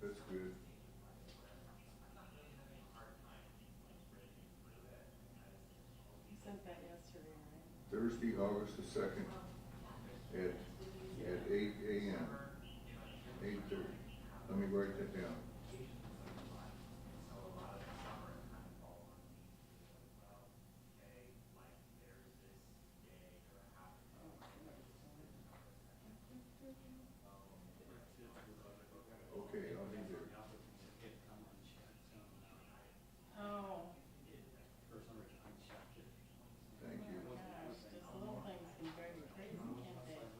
That's good. You sent that yesterday, right? Thursday, August the 2nd at 8 a.m. 8:30. Let me write that down. Oh, somebody's doing it. Okay, I'll be there. Oh, Thank oh you. my gosh, just little things can drive you crazy, can't they?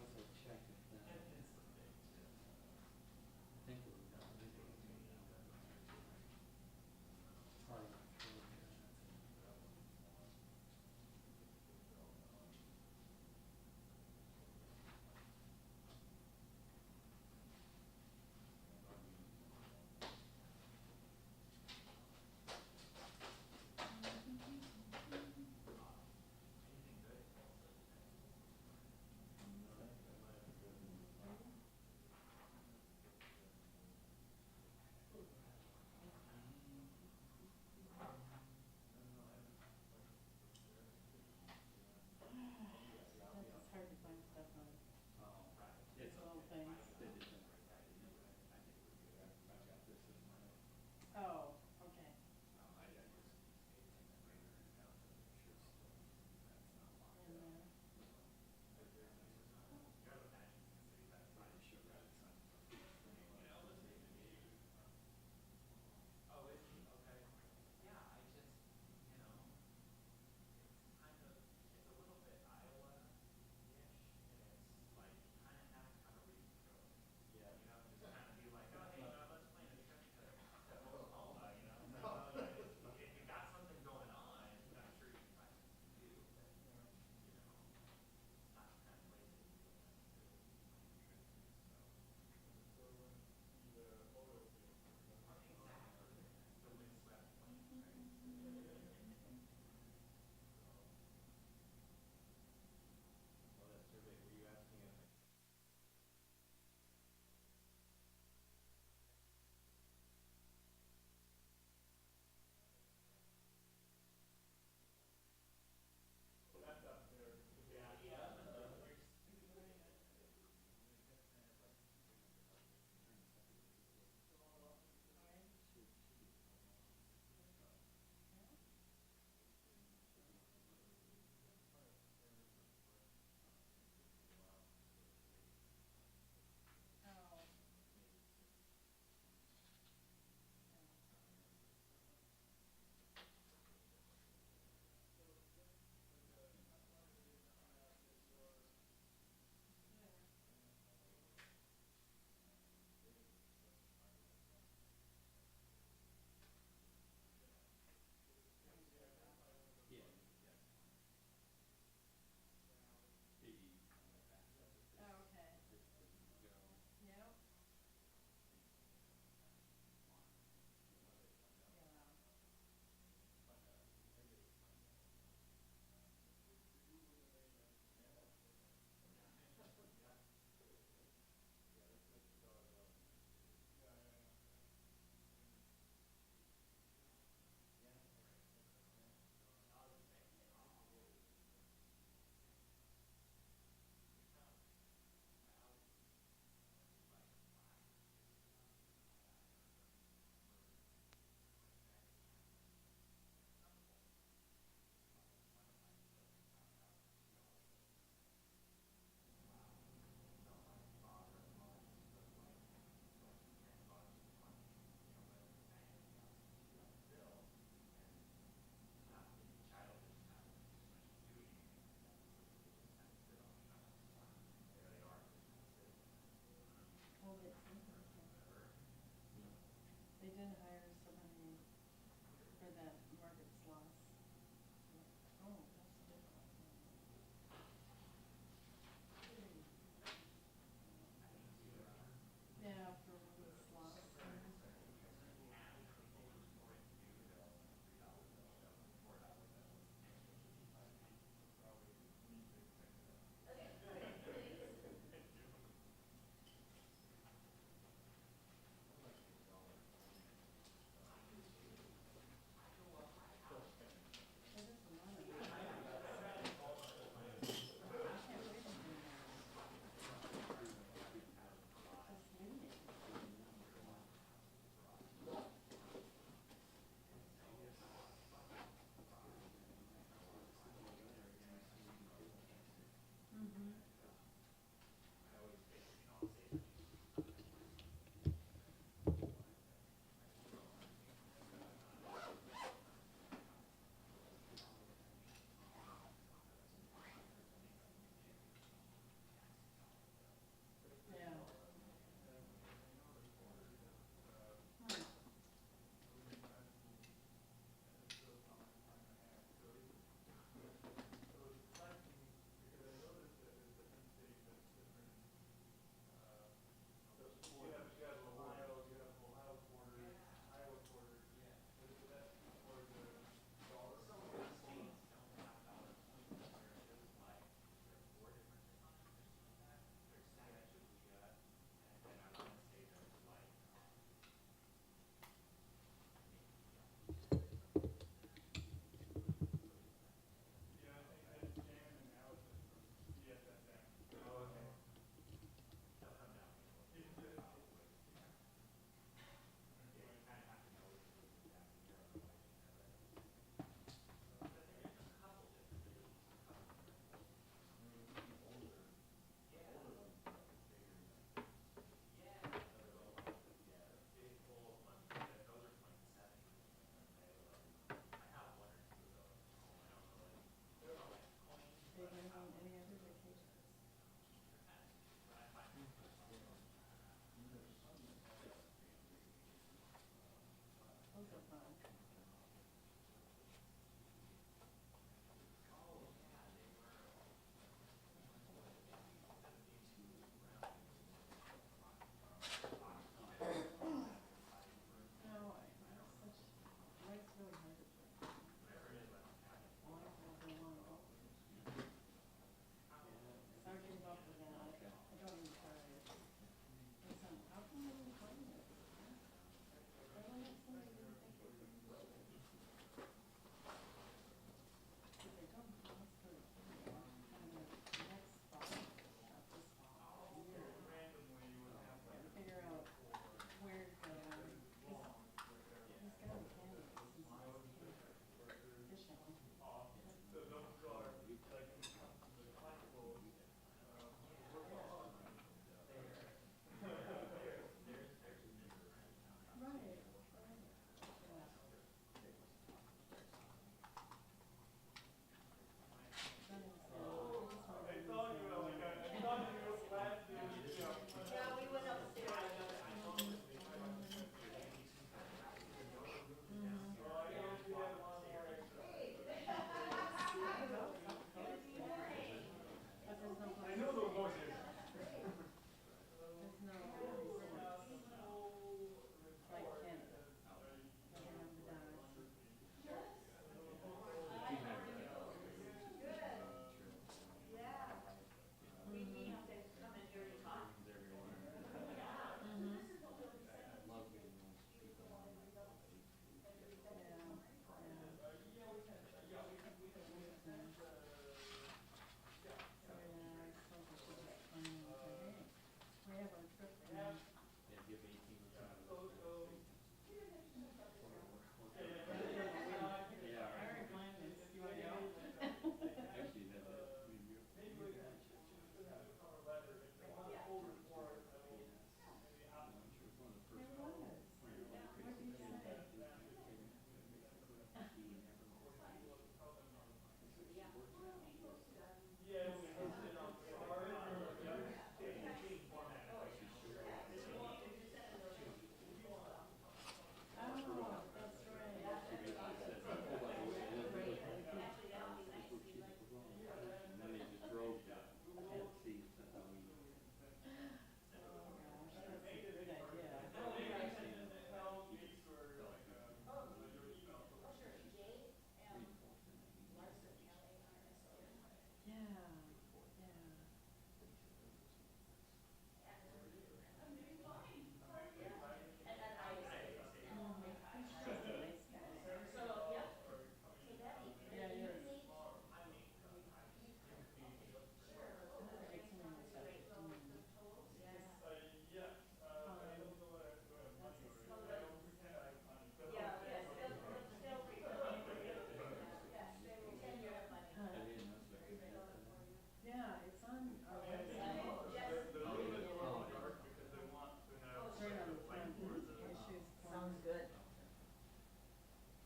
Sounds good. I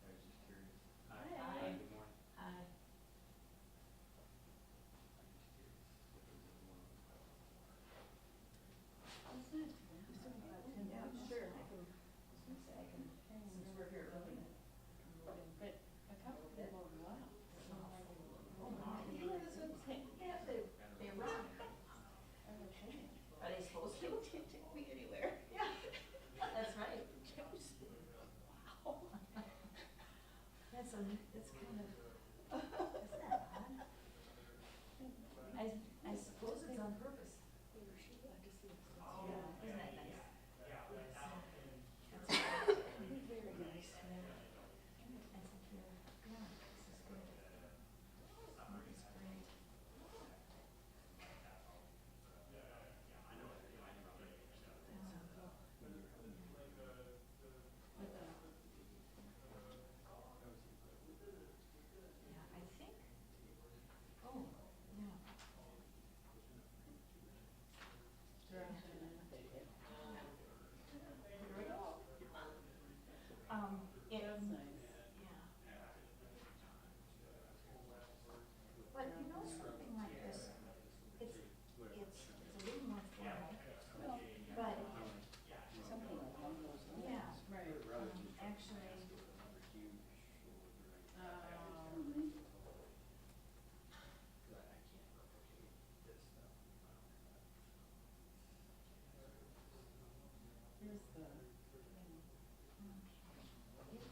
was just curious. Hi. Good morning. Hi. That's it. You still have about 10 Yeah, minutes. sure, I can, since we're here early, I can move in. But a couple people have left. So like, Oh, my. Yeah, that's what I'm saying. Yeah, they run. I was saying. Are they supposed to? Can't take me anywhere. Yeah, that's right. Wow. That's kind of, isn't that odd? I suppose it's on purpose. They were shooting. I just see it. Yeah, isn't that nice? That's Very nice. I think you're, yeah, this is good. This is great. Yeah, I think, oh, yeah. Here we go. That's nice. Yeah. But you know, something like this, it's a little more formal, but, Something along those lines. yeah, Right. actually, Here's the, it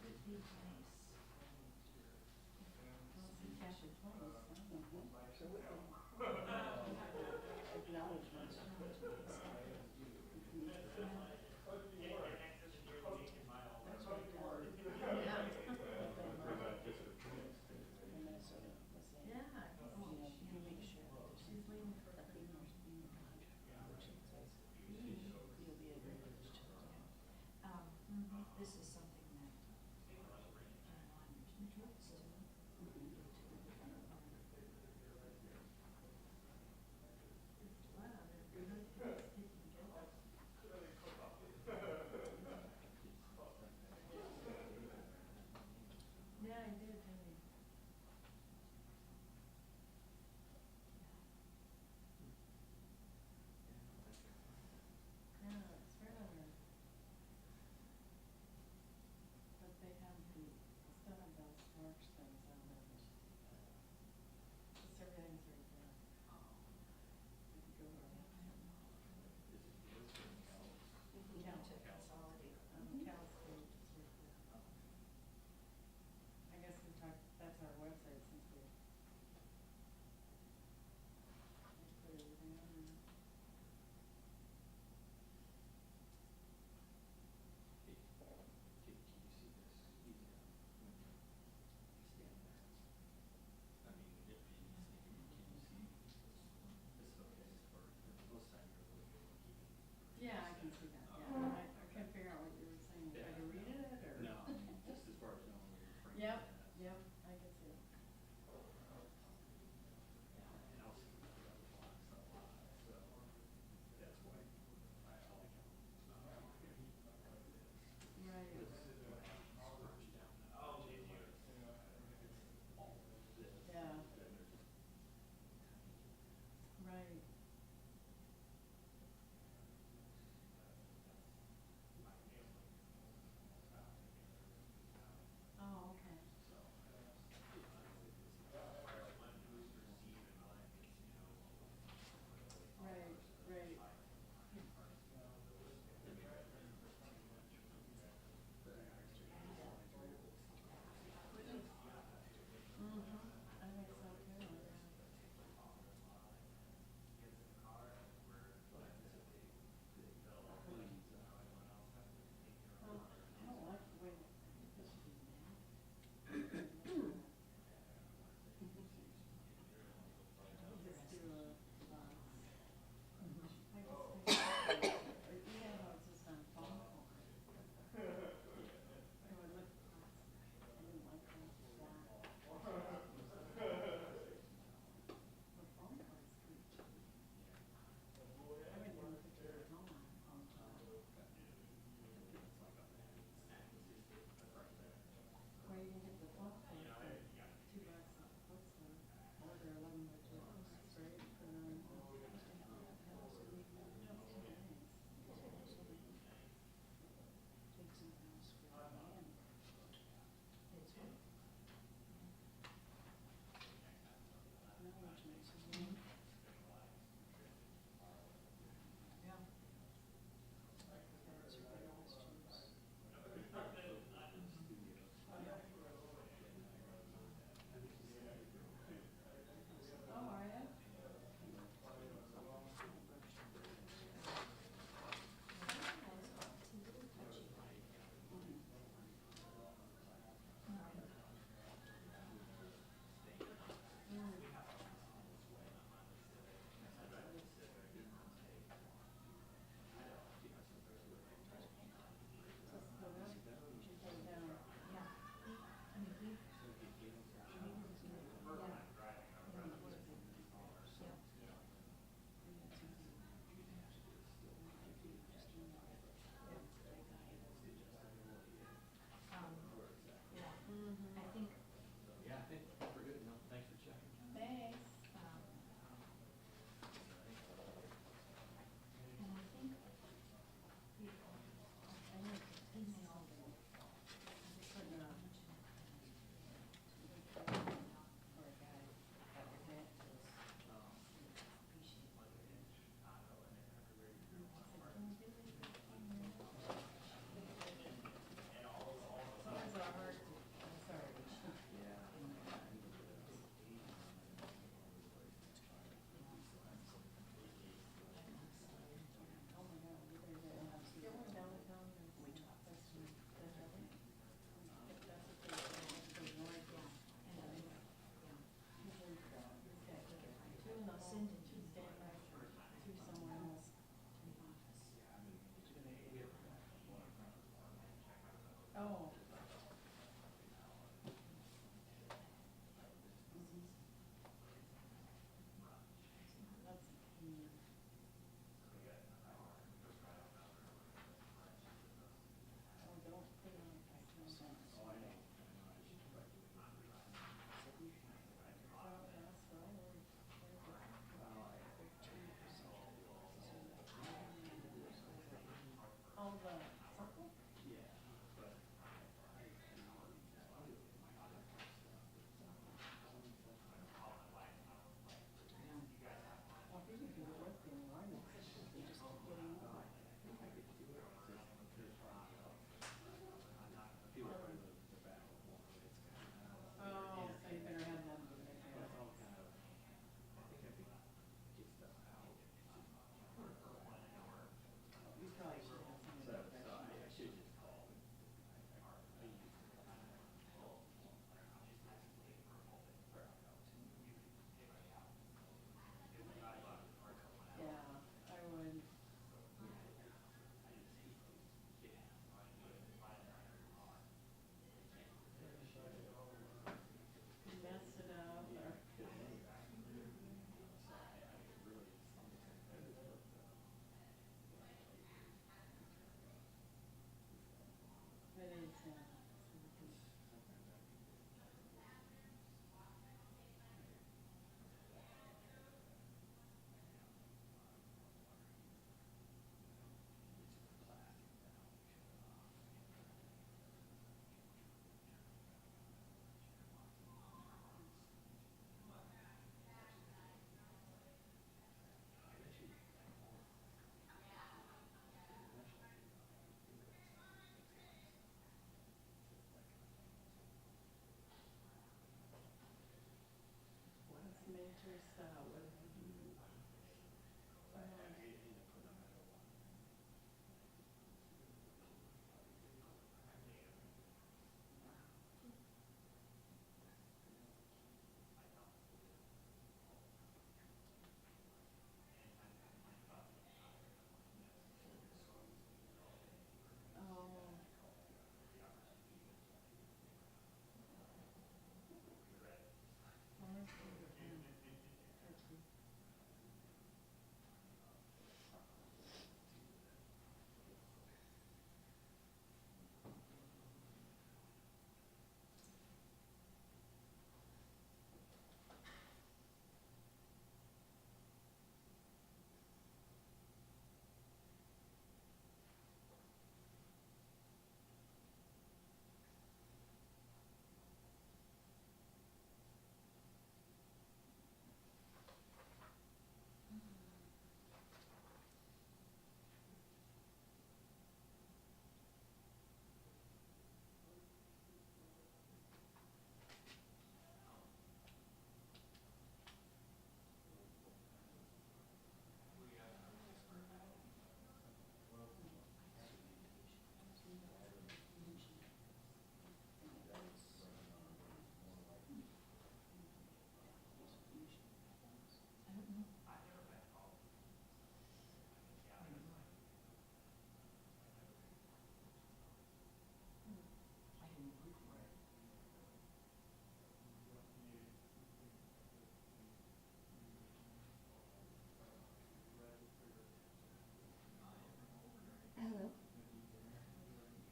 would be nice. well, see, cash it twice. So what the? Acknowledgements. That's right down. Minnesota was saying. Yeah. You know, you make sure that She's waiting for the. in your contract, which it says, you'll be a privilege to the town. This is something that, I'm introduced to. Wow, they're really taking care. Yeah, I did, didn't I? Yeah, it's right on the.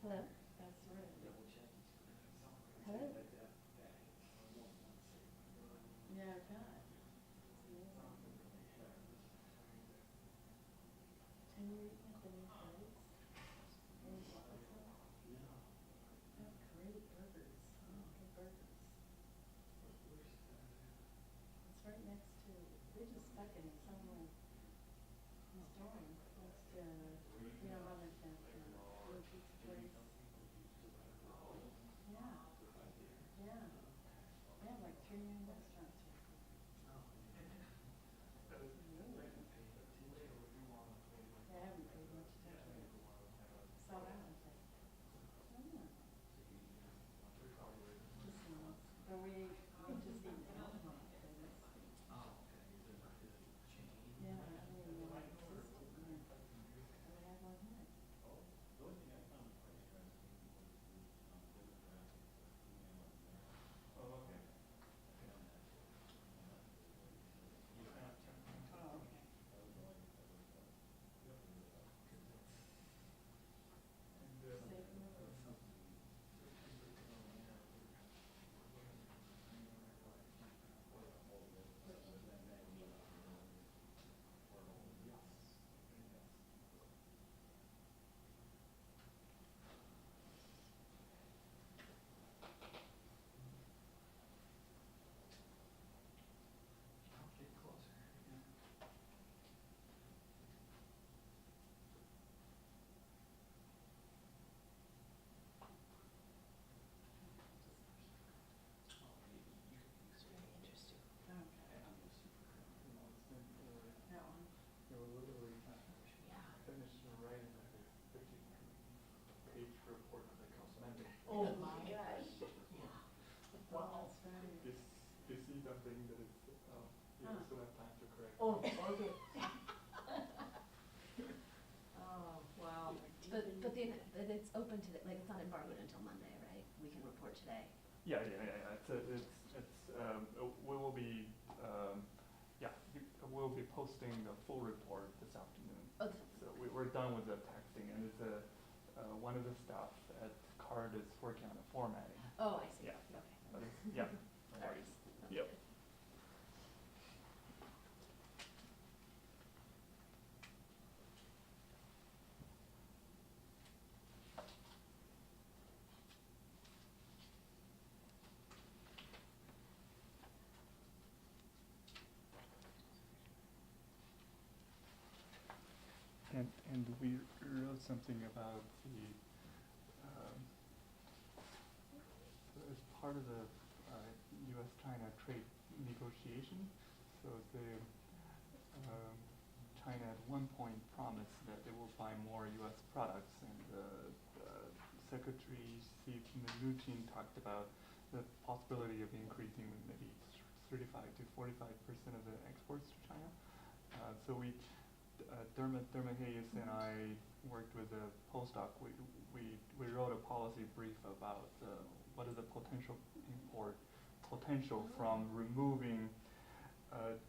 Hello? That's right. Hello? Yeah, I bet. It's amazing. And you're eating at the new place? In Watertown? They have great burgers. Good burgers. It's right next to, they just stuck in it somewhere. It's Dawn, next to, you know, how there's that little pizza place. Yeah, yeah. They have like 3 new restaurants here. Really? I haven't paid much attention. Saw that, I was like, oh. But we just eat out a lot, because it's, yeah, I didn't even know it existed here. And we have one here. Oh, okay. Safe move. Get closer. It's very interesting. Okay. That one? They were literally Yeah. finished writing like a 50-page report that they call Monday. Oh my gosh. Yeah. Wow. That's right. You see something that is, you Huh. still have time to correct. Oh, okay. Oh, wow. But it's open to the, like, it's not embargoed until Monday, right? We can report today. Yeah. We will be, we'll be posting the full report this afternoon. Okay. So we're done with the texting, and it's one of the staff at CARD is working on the formatting. Oh, I see. Yeah. Okay. But it's, yeah. No All right. worries. Sounds Yep. good. And we wrote something about the, as part of the U.S.-China trade negotiation. So China at one point promised that they will buy more U.S. products, and Secretary Steve Mnuchin talked about the possibility of increasing maybe 35 to 45% of the exports to China. So Dermot Hayes and I worked with a postdoc. We wrote a policy brief about what is the potential import potential from removing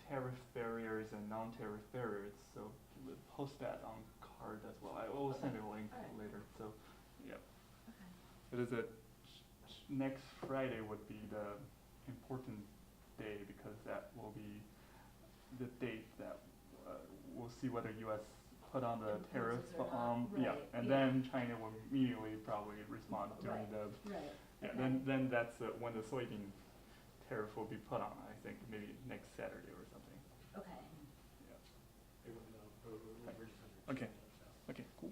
tariff barriers and non-tariff barriers. So we'll post that on CARD as well. I will send a link later. So, yeah. Okay. It is next Friday would be the important day, because that will be the date that we'll see whether U.S. put on the tariff. Imposes or not. Yeah, Right, and yeah. then China will immediately probably respond during Right. the. Right. Yeah, Okay. then that's when the soybean tariff will be put on. I think maybe next Saturday or something. Okay. Yeah. It would, Okay. Okay. Cool.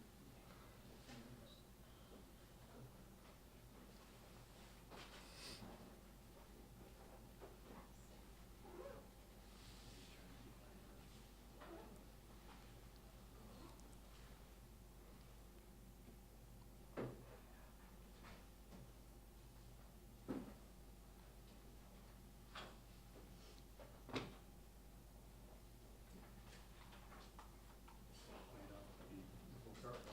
We'll start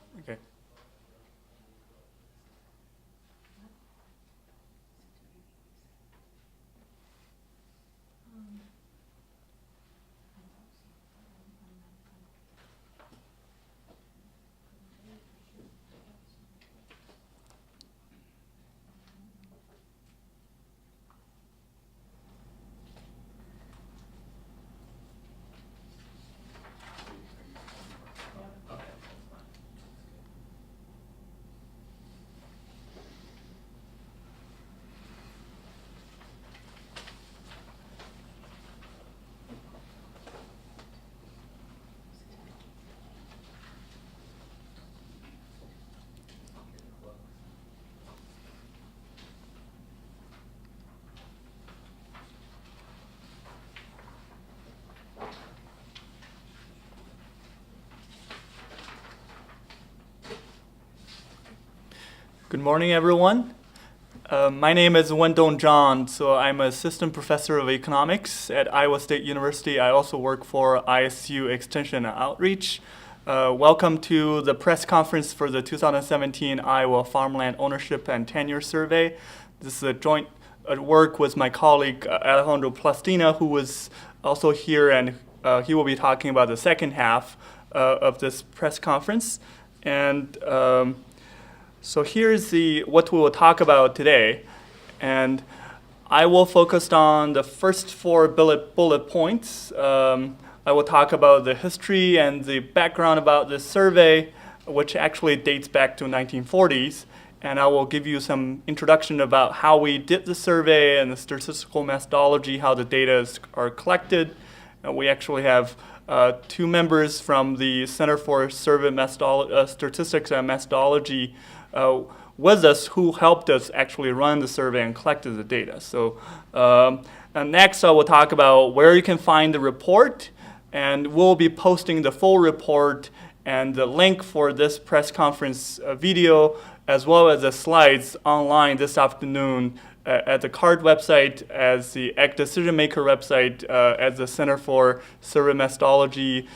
Good morning, everyone. My name is Wendong Zhang. So I'm assistant professor of economics at Iowa State University. I also work for ISU Extension and Outreach. Welcome to the press conference for the 2017 Iowa Farmland Ownership and Tenure Survey. This is a joint work with my colleague Alejandro Plastina, who was also here, and he will be talking about the second half of this press conference. And so here's what we will talk about today. And I will focus on the first four bullet points. I will talk about the history and the background about this survey, which actually dates back to 1940s. And I will give you some introduction about how we did the survey and the statistical methodology, how the data are collected. We actually have two members from the Center for Survey Statistics and Methodology with us who helped us actually run the survey and collected the data. So and next I will talk about where you can find the report, and we'll be posting the full report and the link for this press conference video as well as the slides online this afternoon at the CARD website, as the Ag Decision Maker website, at the Center for Survey Methodology,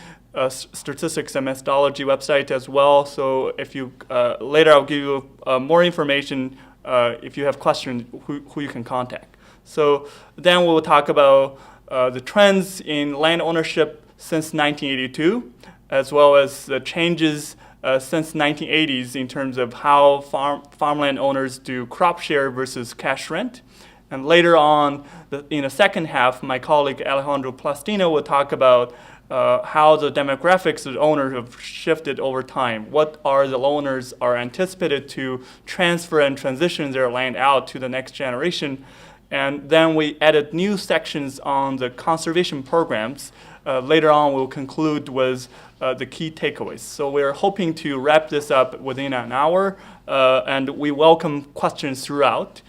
Statistics and Methodology website as well. So if you later I'll give you more information if you have questions who you can contact. So then we'll talk about the trends in land ownership since 1982, as well as the changes since 1980s in terms of how farmland owners do crop share versus cash rent. And later on, in the second half, my colleague Alejandro Plastina will talk about how the demographics of the owners have shifted over time. What are the owners are anticipated to transfer and transition their land out to the next generation. And then we added new sections on the conservation programs. Later on, we'll conclude with the key takeaways. So we're hoping to wrap this up within an hour, and we welcome questions throughout.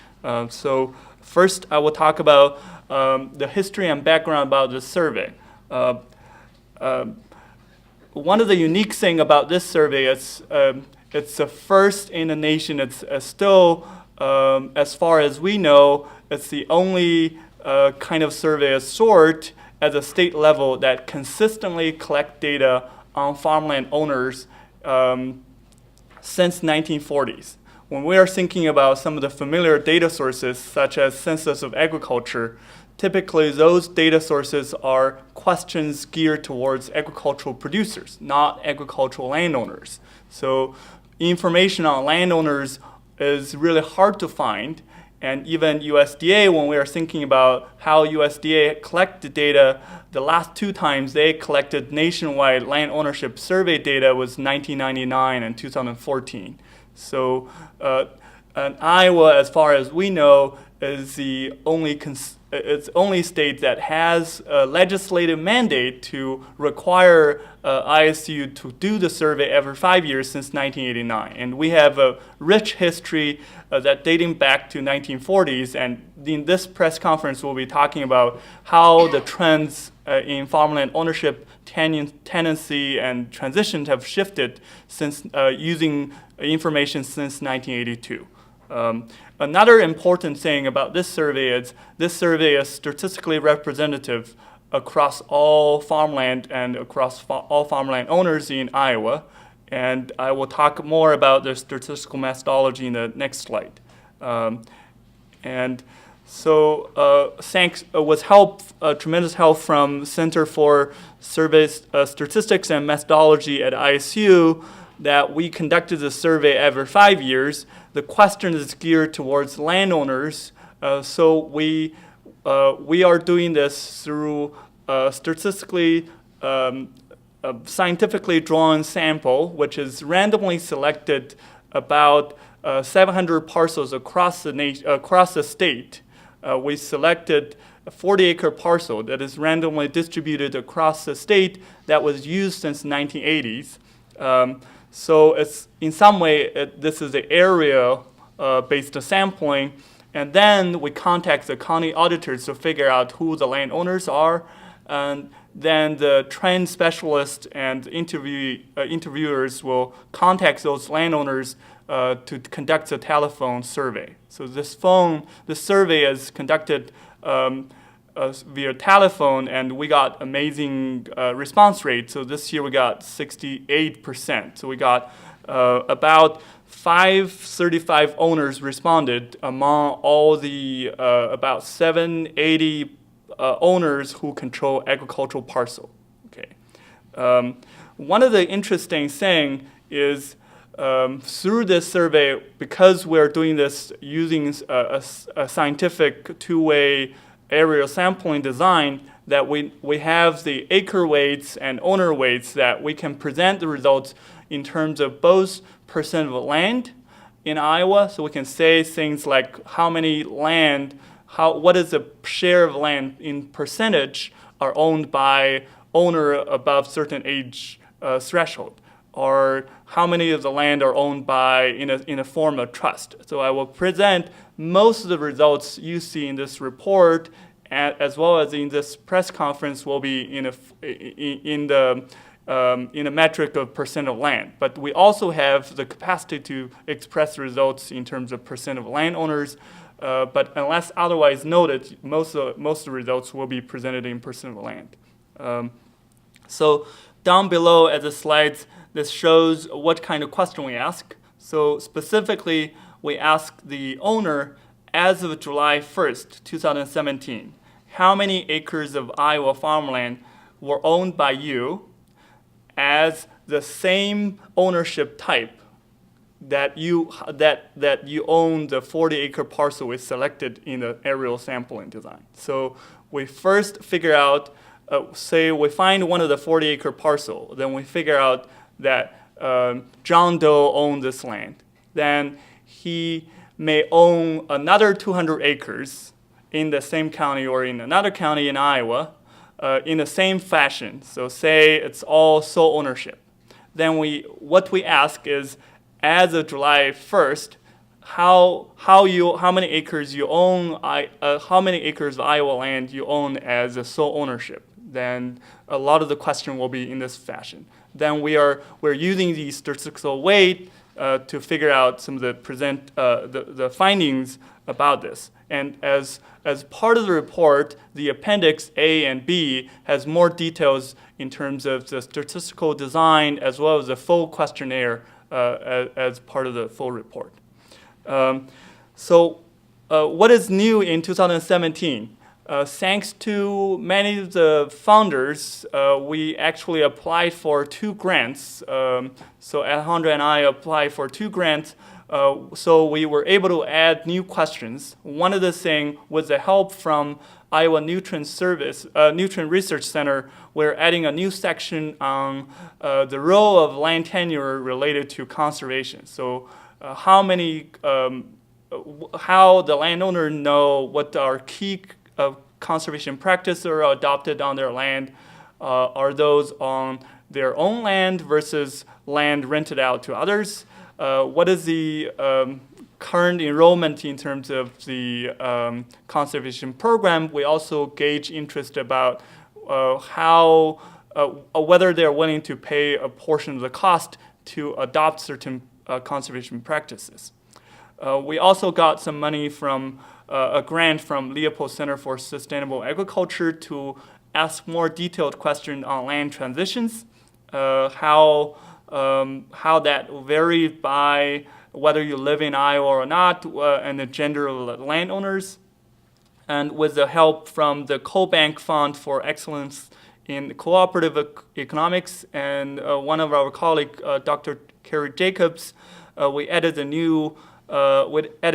So first, I will talk about the history and background about this survey. One of the unique things about this survey is it's the first in the nation. It's still, as far as we know, it's the only kind of survey of sort at the state level that consistently collect data on farmland owners since 1940s. When we are thinking about some of the familiar data sources, such as Census of Agriculture, typically those data sources are questions geared towards agricultural producers, not agricultural landowners. So information on landowners is really hard to find. And even USDA, when we are thinking about how USDA collect the data, the last two times they collected nationwide land ownership survey data was 1999 and 2014. So and Iowa, as far as we know, is the only state that has a legislative mandate to require ISU to do the survey every 5 years since 1989. And we have a rich history that dating back to 1940s. And in this press conference, we'll be talking about how the trends in farmland ownership, tenancy, and transitions have shifted since using information since 1982. Another important thing about this survey is statistically representative across all farmland and across all farmland owners in Iowa. And I will talk more about the statistical methodology in the next slide. And so thanks with help, tremendous help from Center for Survey Statistics and Methodology at ISU, that we conducted the survey every 5 years. The question is geared towards landowners, so we are doing this through statistically, scientifically drawn sample, which is randomly selected about 700 parcels across the state. We selected a 40-acre parcel that is randomly distributed across the state that was used since the 1980s. So it's in some way this is the area-based sampling, and then we contact the county auditors to figure out who the landowners are, and then the trend specialist and interviewers will contact those landowners to conduct a telephone survey. So this survey is conducted via telephone, and we got amazing response rate. So this year we got 68%. So we got about 535 owners responded among all the about 780 owners who control agricultural parcel. Okay. One of the interesting thing is through this survey, because we're doing this using a scientific two-way aerial sampling design, that we have the acre weights and owner weights that we can present the results in terms of both percent of land in Iowa. So we can say things like how many land, what is the share of land in percentage are owned by owner above certain age threshold, or how many of the land are owned by in a form of trust. So I will present most of the results you see in this report, as well as in this press conference, will be in a metric of percent of land. But we also have the capacity to express results in terms of percent of landowners. But unless otherwise noted, most of the results will be presented in percent of land. So down below at the slides, this shows what kind of question we ask. So specifically, we ask the owner, as of July 1st, 2017, how many acres of Iowa farmland were owned by you as the same ownership type that you own the 40-acre parcel we selected in the aerial sampling design. So we first figure out, say we find one of the 40-acre parcel, then we figure out that John Doe owned this land. Then he may own another 200 acres in the same county or in another county in Iowa in the same fashion. So say it's all sole ownership. Then what we ask is, as of July 1st, how many acres you own, how many acres of Iowa land you own as a sole ownership. Then a lot of the question will be in this fashion. Then we're using the statistical weight to figure out some of the findings about this. And as part of the report, the appendix A and B has more details in terms of the statistical design as well as the full questionnaire as part of the full report. So what is new in 2017? Thanks to many of the founders, we actually applied for 2 grants. So Alejandra and I applied for 2 grants, so we were able to add new questions. One of the things was the help from Iowa Nutrient Research Center. We're adding a new section on the role of land tenure related to conservation. So how the landowner know what our key conservation practices are adopted on their land. Are those on their own land versus land rented out to others? What is the current enrollment in terms of the conservation program? We also gauge interest about whether they're willing to pay a portion of the cost to adopt certain conservation practices. We also got some money from a grant from Leopold Center for Sustainable Agriculture to ask more detailed questions on land transitions, how that varies by whether you live in Iowa or not, and the gender of the landowners. And with the help from the CoBank Fund for Excellence in Cooperative Economics and one of our colleagues, Dr. Carrie Jacobs, we added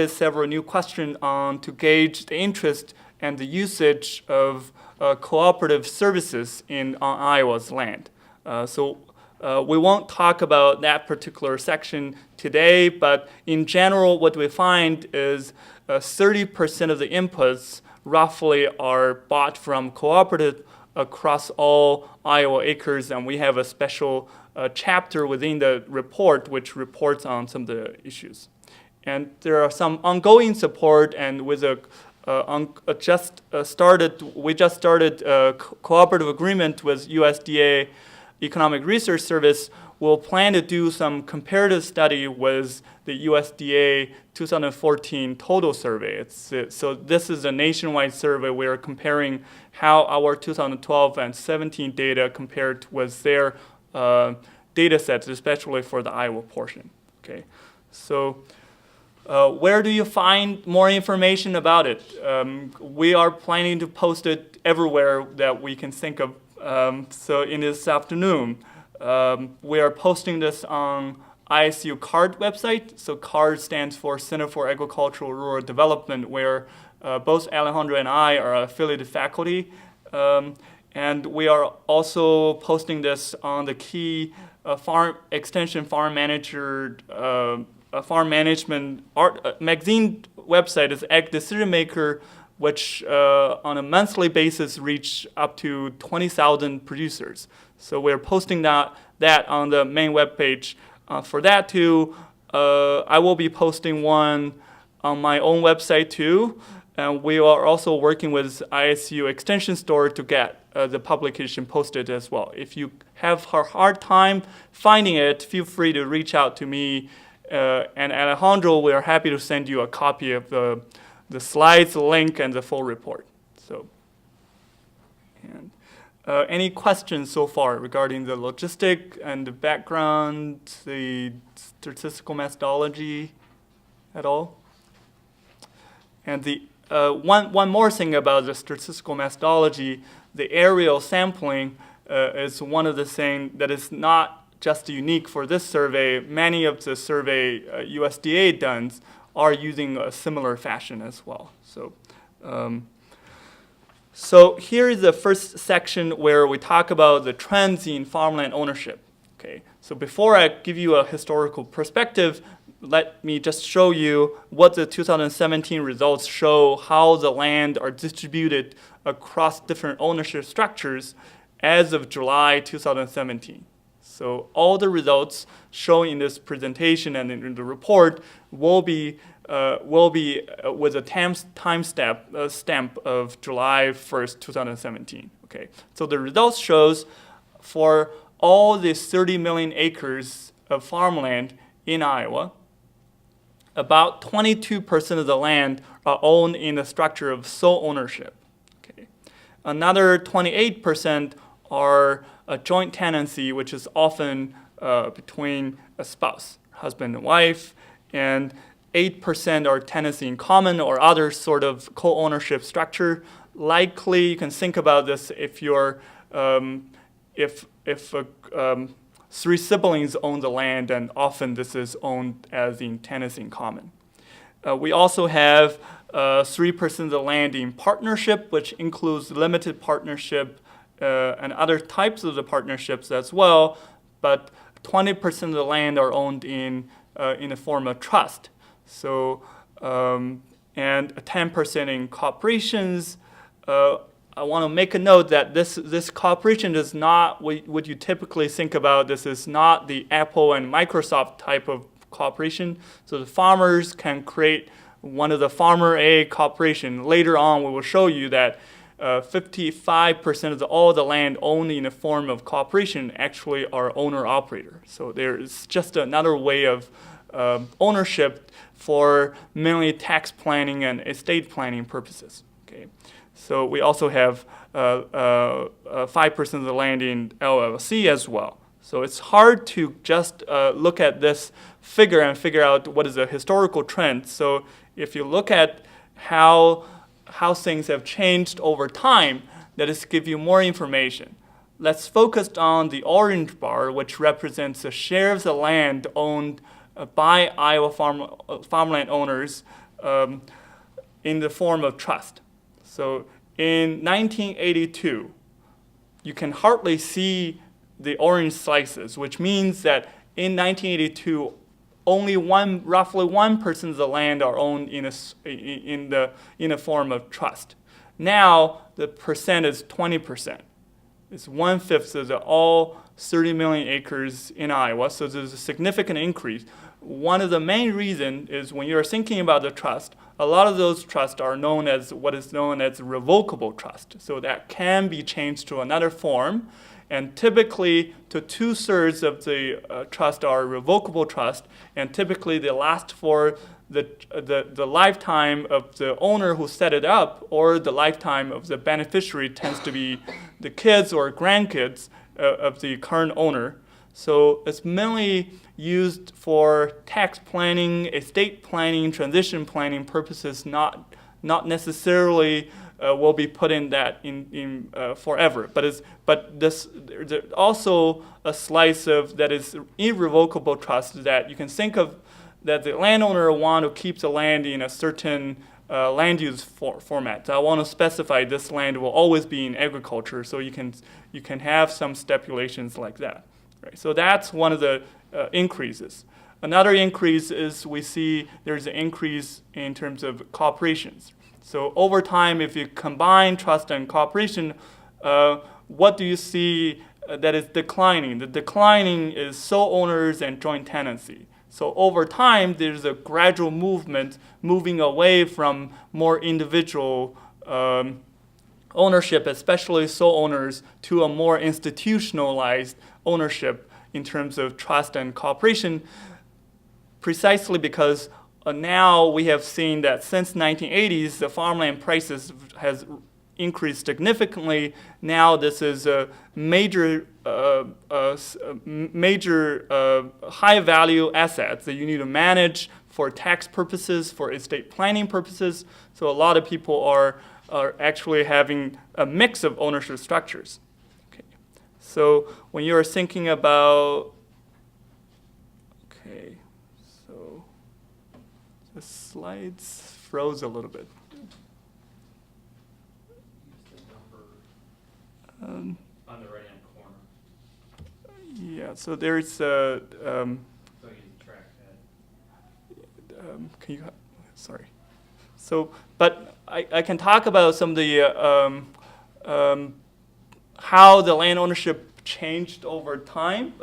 several new questions to gauge the interest and the usage of cooperative services on Iowa's land. We won't talk about that particular section today, but in general, what we find is 30% of the inputs roughly are bought from cooperative across all Iowa acres, and we have a special chapter within the report which reports on some of the issues. And there are some ongoing support, and with we just started a cooperative agreement with USDA Economic Research Service, we'll plan to do some comparative study with the USDA 2014 total survey. So this is a nationwide survey. We are comparing how our 2012 and 17 data compared with their data sets, especially for the Iowa portion. Okay, so where do you find more information about it? We are planning to post it everywhere that we can think of. So in this afternoon, we are posting this on ISU CARD website. So CARD stands for Center for Agricultural Rural Development, where both Alejandro and I are affiliated faculty. And we are also posting this on the key farm manager farm management magazine website is Ag Decision Maker, which on a monthly basis reach up to 20,000 producers. So we're posting that on the main webpage. For that too, I will be posting one on my own website too. And we are also working with ISU Extension Store to get the publication posted as well. If you have a hard time finding it, feel free to reach out to me and Alejandro. We are happy to send you a copy of the slides, the link, and the full report. So, and any questions so far regarding the logistic and the background, the statistical methodology at all? And the one more thing about the statistical methodology, the aerial sampling is one of the things that is not just unique for this survey. Many of the survey USDA does are using a similar fashion as well. So, so here is the first section where we talk about the trends in farmland ownership. Okay, so before I give you a historical perspective, let me just show you what the 2017 results show, how the land are distributed across different ownership structures as of July 2017. So all the results shown in this presentation and in the report will be with a time stamp of July 1st, 2017. Okay, so the results shows for all the 30 million acres of farmland in Iowa, about 22% of the land are owned in the structure of sole ownership. Okay, another 28% are a joint tenancy, which is often between a spouse, husband and wife, and 8% are tenancy in common or other sort of co-ownership structure. Likely, you can think about this if you're three siblings own the land, and often this is owned as in tenancy in common. We also have 3% of the land in partnership, which includes limited partnership and other types of the partnerships as well. But 20% of the land are owned in the form of trust. So and 10% in corporations. I want to make a note that this cooperation is not what you typically think about. This is not the Apple and Microsoft type of cooperation. So the farmers can create one of the Farmer A cooperation. Later on, we will show you that 55% of all the land owned in a form of cooperation actually are owner-operator. So there is just another way of ownership for mainly tax planning and estate planning purposes. Okay. So we also have 5% of the land in LLC as well. So it's hard to just look at this figure and figure out what is the historical trend. So if you look at how things have changed over time, that is give you more information. Let's focus on the orange bar, which represents the share of the land owned by Iowa farmland owners in the form of trust. So in 1982, you can hardly see the orange slices, which means that in 1982, only roughly 1% of the land are owned in a form of trust. Now the percent is 20%. It's 1/5 of all 30 million acres in Iowa, so there's a significant increase. One of the main reasons is when you're thinking about the trust, a lot of those trusts are known as what is known as revocable trust. So that can be changed to another form. And typically, to 2/3 of the trust are revocable trust, and typically they last for the lifetime of the owner who set it up, or the lifetime of the beneficiary tends to be the kids or grandkids of the current owner. So it's mainly used for tax planning, estate planning, transition planning purposes, not necessarily will be put in that in forever. But there's also a slice of that is irrevocable trust that you can think of, that the landowner want to keep the land in a certain land use format. So I want to specify this land will always be in agriculture, so you can have some stipulations like that. Right? So that's one of the increases. Another increase is we see there's an increase in terms of corporations. So over time, if you combine trust and corporation, what do you see that is declining? The declining is sole owners and joint tenancy. So over time, there's a gradual movement moving away from more individual ownership, especially sole owners, to a more institutionalized ownership in terms of trust and corporation, precisely because now we have seen that since 1980s, the farmland prices has increased significantly. Now this is a major high value assets that you need to manage for tax purposes, for estate planning purposes. So a lot of people are actually having a mix of ownership structures. Okay. So when you're thinking about, okay, so the slides froze a little bit. Use the number on the right-hand corner. Yeah, so there's a, So you track that. can you, sorry. So, but I can talk about some of the, how the land ownership changed over time.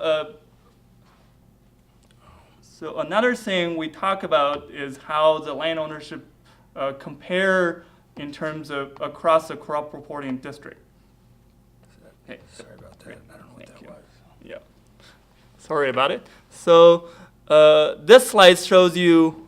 So another thing we talk about is how the land ownership compare in terms of across the crop reporting district. Okay. Sorry about that. I don't know what Thank that you. was. Yeah. Sorry about it. So this slide shows you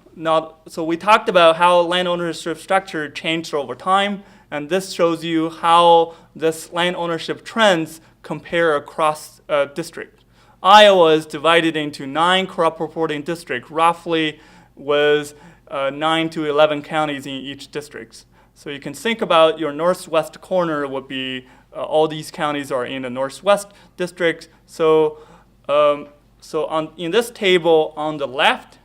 so we talked about how land ownership structure changed over time, and this shows you how this land ownership trends compare across district. Iowa is divided into 9 crop reporting districts, roughly with 9 to 11 counties in each district. So you can think about your northwest corner would be all these counties are in the northwest district. So, in this table on the left,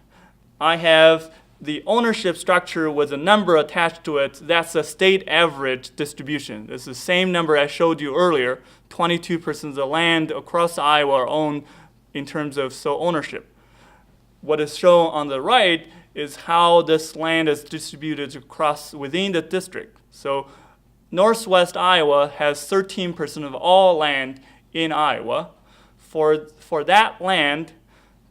I have the ownership structure with a number attached to it. That's the state average distribution. It's the same number I showed you earlier. 22% of the land across Iowa are owned in terms of sole ownership. What is shown on the right is how this land is distributed across within the district. So northwest Iowa has 13% of all land in Iowa. For that land,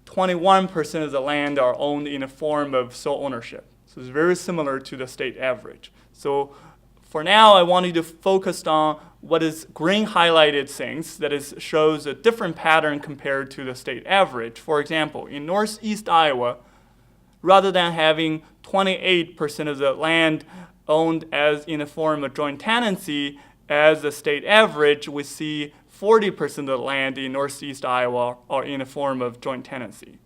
21% of the land are owned in a form of sole ownership. So it's very similar to the state average. So for now, I want you to focus on what is green highlighted things that shows a different pattern compared to the state average. For example, in northeast Iowa, rather than having 28% of the land owned as in a form of joint tenancy as the state average, we see 40% of the land in northeast Iowa are in a form of joint tenancy.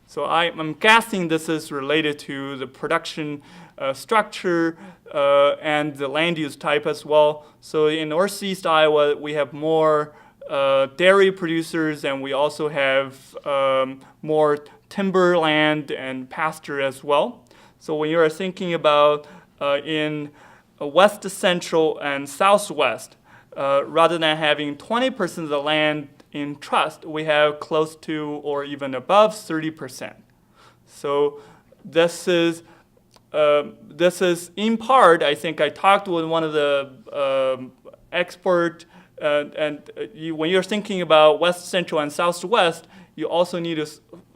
So I'm guessing this is related to the production structure and the land use type as well. So in northeast Iowa, we have more dairy producers, and we also have more timber land and pasture as well. So when you're thinking about in west central and southwest, rather than having 20% of the land in trust, we have close to or even above 30%. So this is in part, I think I talked with one of the expert, when you're thinking about west central and southwest, you also need to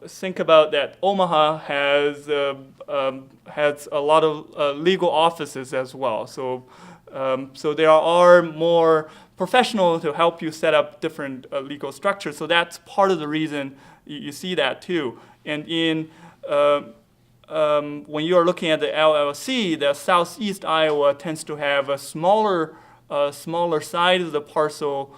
think about that Omaha has a lot of legal offices as well. So So there are more professionals to help you set up different legal structures. So that's part of the reason you see that too. And in when you are looking at the LLC, the Southeast Iowa tends to have a smaller size of the parcel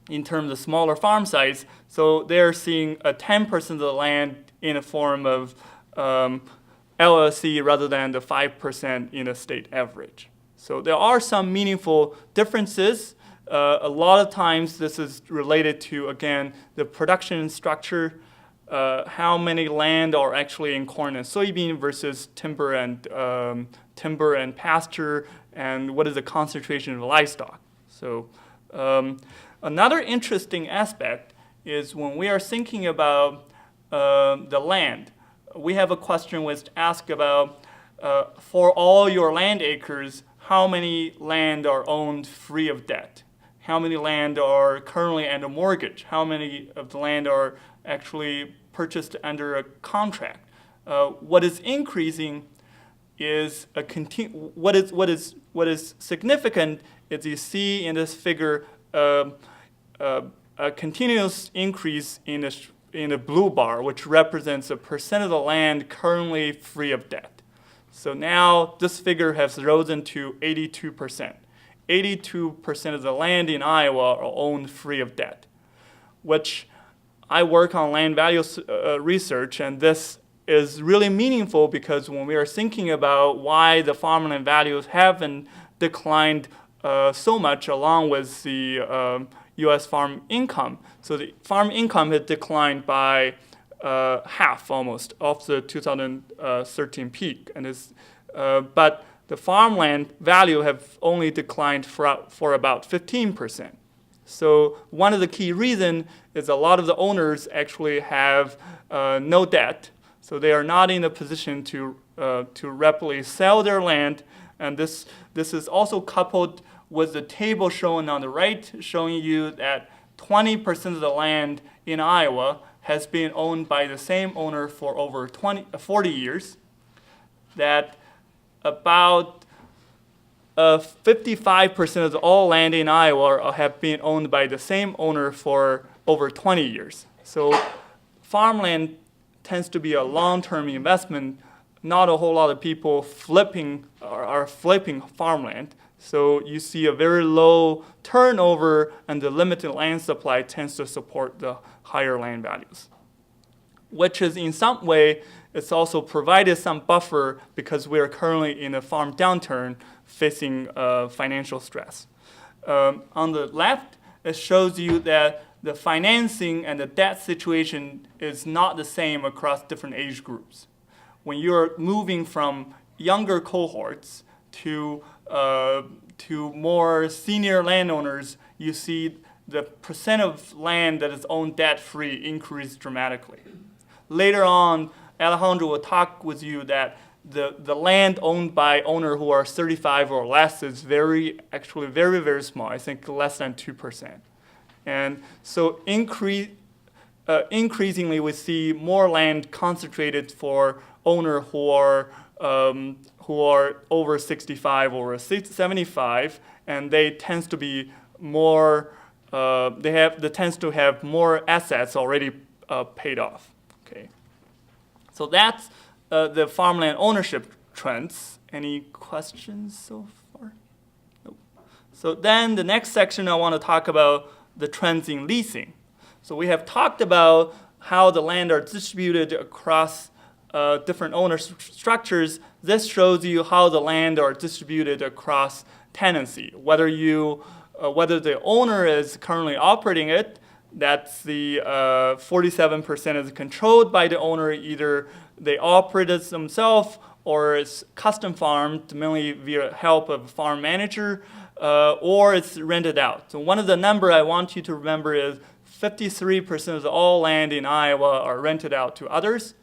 in terms of smaller farm size. So they're seeing a 10% of the land in a form of LLC rather than the 5% in a state average. So there are some meaningful differences. A lot of times this is related to, again, the production structure, how many land are actually in corn and soybean versus timber and pasture, and what is the concentration of livestock. So another interesting aspect is when we are thinking about the land, we have a question which asks about for all your land acres, how many land are owned free of debt? How many land are currently under mortgage? How many of the land are actually purchased under a contract? What is increasing is what is significant is you see in this figure a continuous increase in the blue bar, which represents a percent of the land currently free of debt. So now this figure has risen to 82%. 82% of the land in Iowa are owned free of debt, which I work on land value research, and this is really meaningful because when we are thinking about why the farmland values haven't declined so much along with the U.S. farm income. So the farm income had declined by half almost of the 2013 peak, and but the farmland value have only declined for about 15%. So one of the key reasons is a lot of the owners actually have no debt, so they are not in a position to rapidly sell their land, and this is also coupled with the table shown on the right, showing you that 20% of the land in Iowa has been owned by the same owner for over 40 years, that about 55% of all land in Iowa have been owned by the same owner for over 20 years. So farmland tends to be a long-term investment. Not a whole lot of people are flipping farmland. So you see a very low turnover, and the limited land supply tends to support the higher land values, which is in some way, it's also provided some buffer because we are currently in a farm downturn facing financial stress. On the left, it shows you that the financing and the debt situation is not the same across different age groups. When you're moving from younger cohorts to more senior landowners, you see the percent of land that is owned debt-free increase dramatically. Later on, Alejandro will talk with you that the land owned by owner who are 35 or less is actually very, very small. I think less than 2%. And so increasingly, we see more land concentrated for owner who are over 65 or 75, and they tends to be more. They tends to have more assets already paid off. Okay. So that's the farmland ownership trends. Any questions so far? Nope. So then the next section I want to talk about the trends in leasing. So we have talked about how the land are distributed across different owner structures. This shows you how the land are distributed across tenancy. Whether the owner is currently operating it, that's the 47% is controlled by the owner. Either they operate it themselves or it's custom farmed, mainly via help of a farm manager, or it's rented out. So one of the number I want you to remember is 53% of all land in Iowa are rented out to others,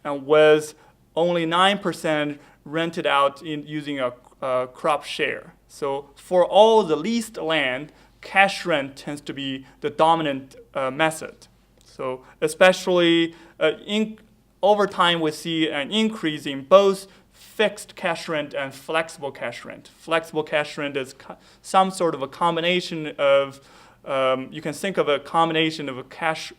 and with only 9% rented out using a crop share. So for all the leased land, cash rent tends to be the dominant method. So especially over time, we see an increase in both fixed cash rent and flexible cash rent. Flexible cash rent is some sort of a combination of, you can think of a combination of a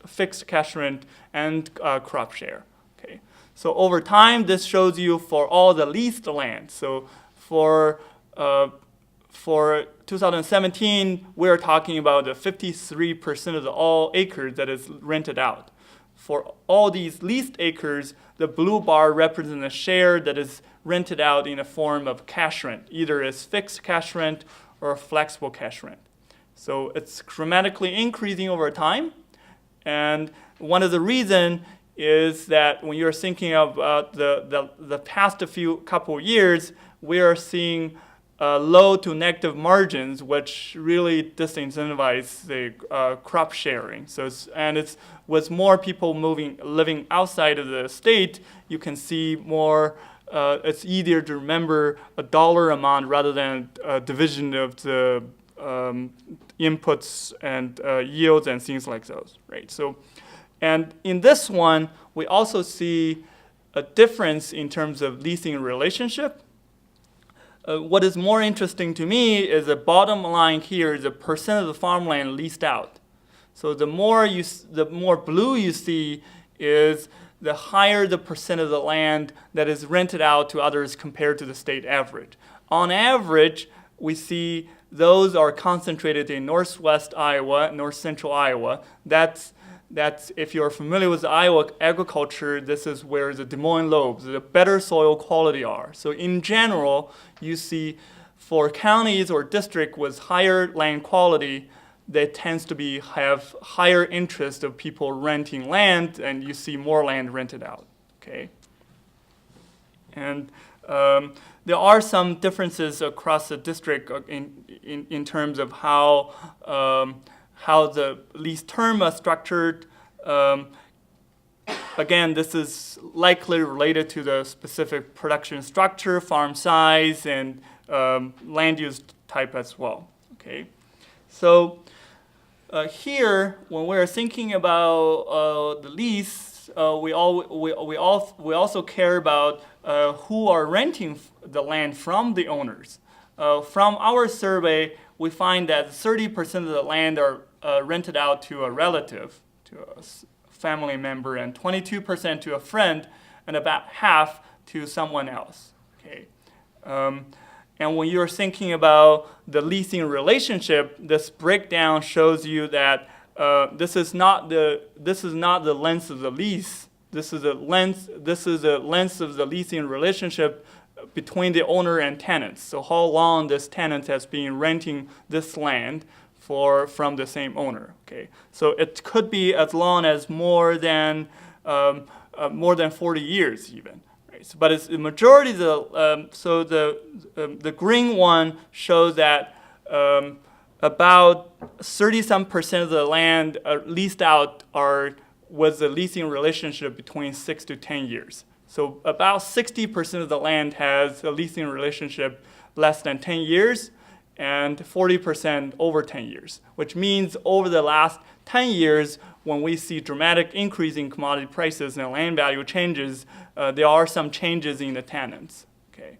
fixed cash rent and crop share. Okay. So over time, this shows you for all the leased land. So for 2017, we're talking about the 53% of the all acres that is rented out. For all these leased acres, the blue bar represents a share that is rented out in the form of cash rent, either as fixed cash rent or flexible cash rent. So it's dramatically increasing over time. And one of the reasons is that when you're thinking about the past couple years, we are seeing low to negative margins, which really disincentivize the crop sharing. So it's with more people living outside of the state, you can see more. It's easier to remember a dollar amount rather than a division of the inputs and yields and things like those, right? So, and in this one, we also see a difference in terms of leasing relationship. What is more interesting to me is the bottom line here is the percent of the farmland leased out. So the more blue you see is the higher the percent of the land that is rented out to others compared to the state average. On average, we see those are concentrated in northwest Iowa, north central Iowa. That's if you're familiar with Iowa agriculture, this is where the Des Moines lobes, the better soil quality are. So in general, you see for counties or districts with higher land quality, there tends to have higher interest of people renting land, and you see more land rented out. Okay, and there are some differences across the district in terms of how the lease term is structured. Again, this is likely related to the specific production structure, farm size, and land use type as well. Okay, so here, when we're thinking about the lease, we also care about who are renting the land from the owners. From our survey, we find that 30% of the land are rented out to a relative, to a family member, and 22% to a friend, and about half to someone else. Okay, and when you're thinking about the leasing relationship, this breakdown shows you that this is not the length of the lease. This is the length of the leasing relationship between the owner and tenants. So how long this tenant has been renting this land from the same owner. Okay, so it could be as long as more than 40 years even. Right? So, but it's the majority of the green one shows that about 30% of the land leased out was a leasing relationship between 6 to 10 years. So about 60% of the land has a leasing relationship less than 10 years, and 40% over 10 years, which means over the last 10 years, when we see dramatic increase in commodity prices and land value changes, there are some changes in the tenants. Okay,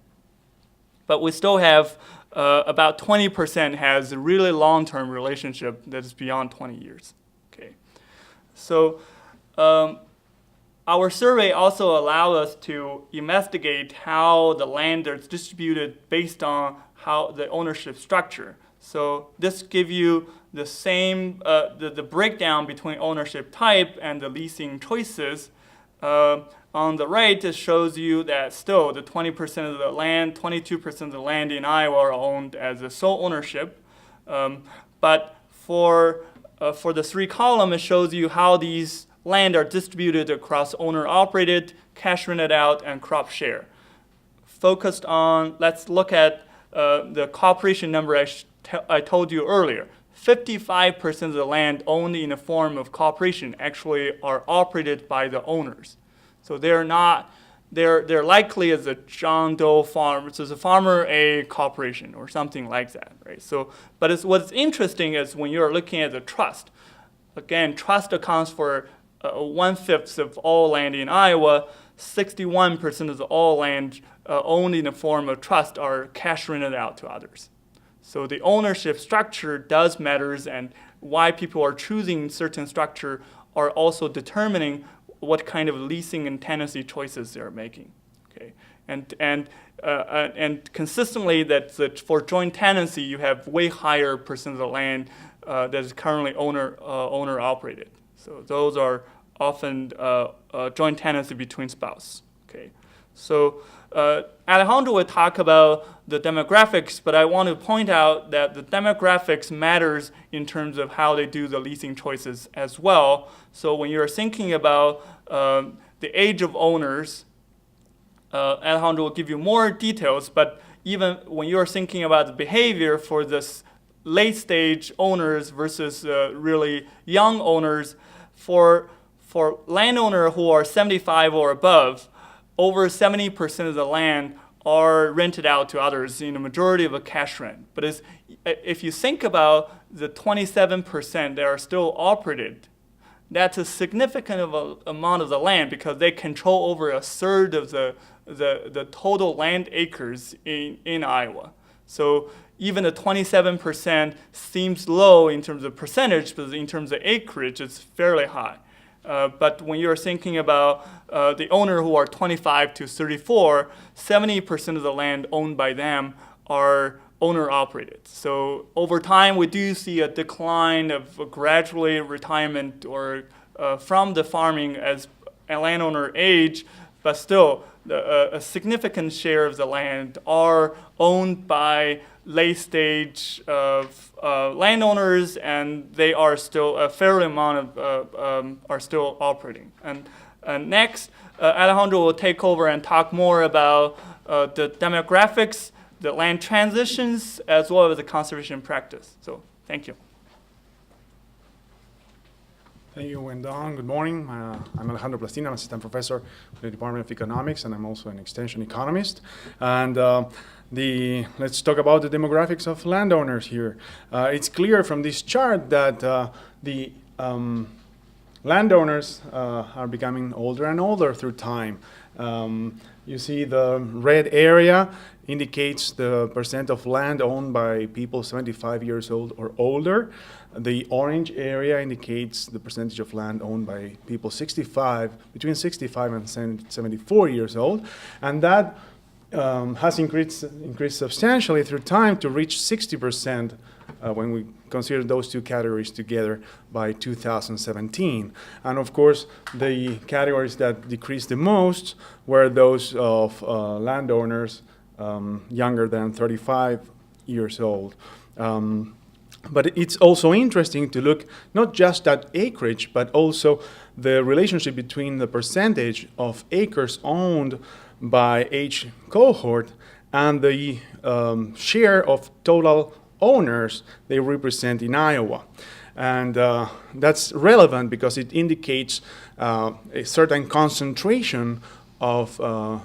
but we still have about 20% has a really long-term relationship that is beyond 20 years. Okay, so our survey also allows us to investigate how the land is distributed based on how the ownership structure. So this gives you the same, the breakdown between ownership type and the leasing choices. On the right, it shows you that still the 20% of the land, 22% of the land in Iowa are owned as a sole ownership. But for the three columns, it shows you how these land are distributed across owner-operated, cash rented out, and crop share. Focused on, let's look at the cooperation number I told you earlier. 55% of the land owned in the form of cooperation actually are operated by the owners. So they're likely as a John Doe farm, so it's a farmer A corporation or something like that, right? So, but what's interesting is when you're looking at the trust. Again, trust accounts for 1/5 of all land in Iowa. 61% of all land owned in the form of trust are cash rented out to others. So the ownership structure does matters, and why people are choosing certain structure are also determining what kind of leasing and tenancy choices they're making. Okay, and consistently that for joint tenancy you have way higher percent of the land that is currently owner operated. So those are often joint tenancy between spouse. Okay, so Alejandro will talk about the demographics, but I want to point out that the demographics matters in terms of how they do the leasing choices as well. So when you're thinking about the age of owners, Alejandro will give you more details, but even when you're thinking about the behavior for this late stage owners versus really young owners, for landowner who are 75 or above, over 70% of the land are rented out to others in a majority of a cash rent. But if you think about the 27% that are still operated, that's a significant amount of the land because they control over a third of the total land acres in Iowa. So even the 27% seems low in terms of percentage, but in terms of acreage, it's fairly high. But when you're thinking about the owner who are 25 to 34, 70% of the land owned by them are owner-operated. So over time, we do see a decline of gradually retirement or from the farming as a landowner age, but still a significant share of the land are owned by late-stage landowners, and they are still a fair amount of are still operating. And next, Alejandro will take over and talk more about the demographics, the land transitions, as well as the conservation practice. So, thank you. Thank you, Wendong. Good morning. I'm Alejandro Plastina. I'm assistant professor with the Department of Economics, and I'm also an extension economist. And let's talk about the demographics of landowners here. It's clear from this chart that the landowners are becoming older and older through time. You see the red area indicates the percent of land owned by people 75 years old or older. The orange area indicates the percentage of land owned by people between 65 and 74 years old. And that has increased substantially through time to reach 60% when we consider those two categories together by 2017. And of course, the categories that decreased the most were those of landowners younger than 35 years old. But it's also interesting to look not just at acreage, but also the relationship between the percentage of acres owned by age cohort and the share of total owners they represent in Iowa. And that's relevant because it indicates a certain concentration of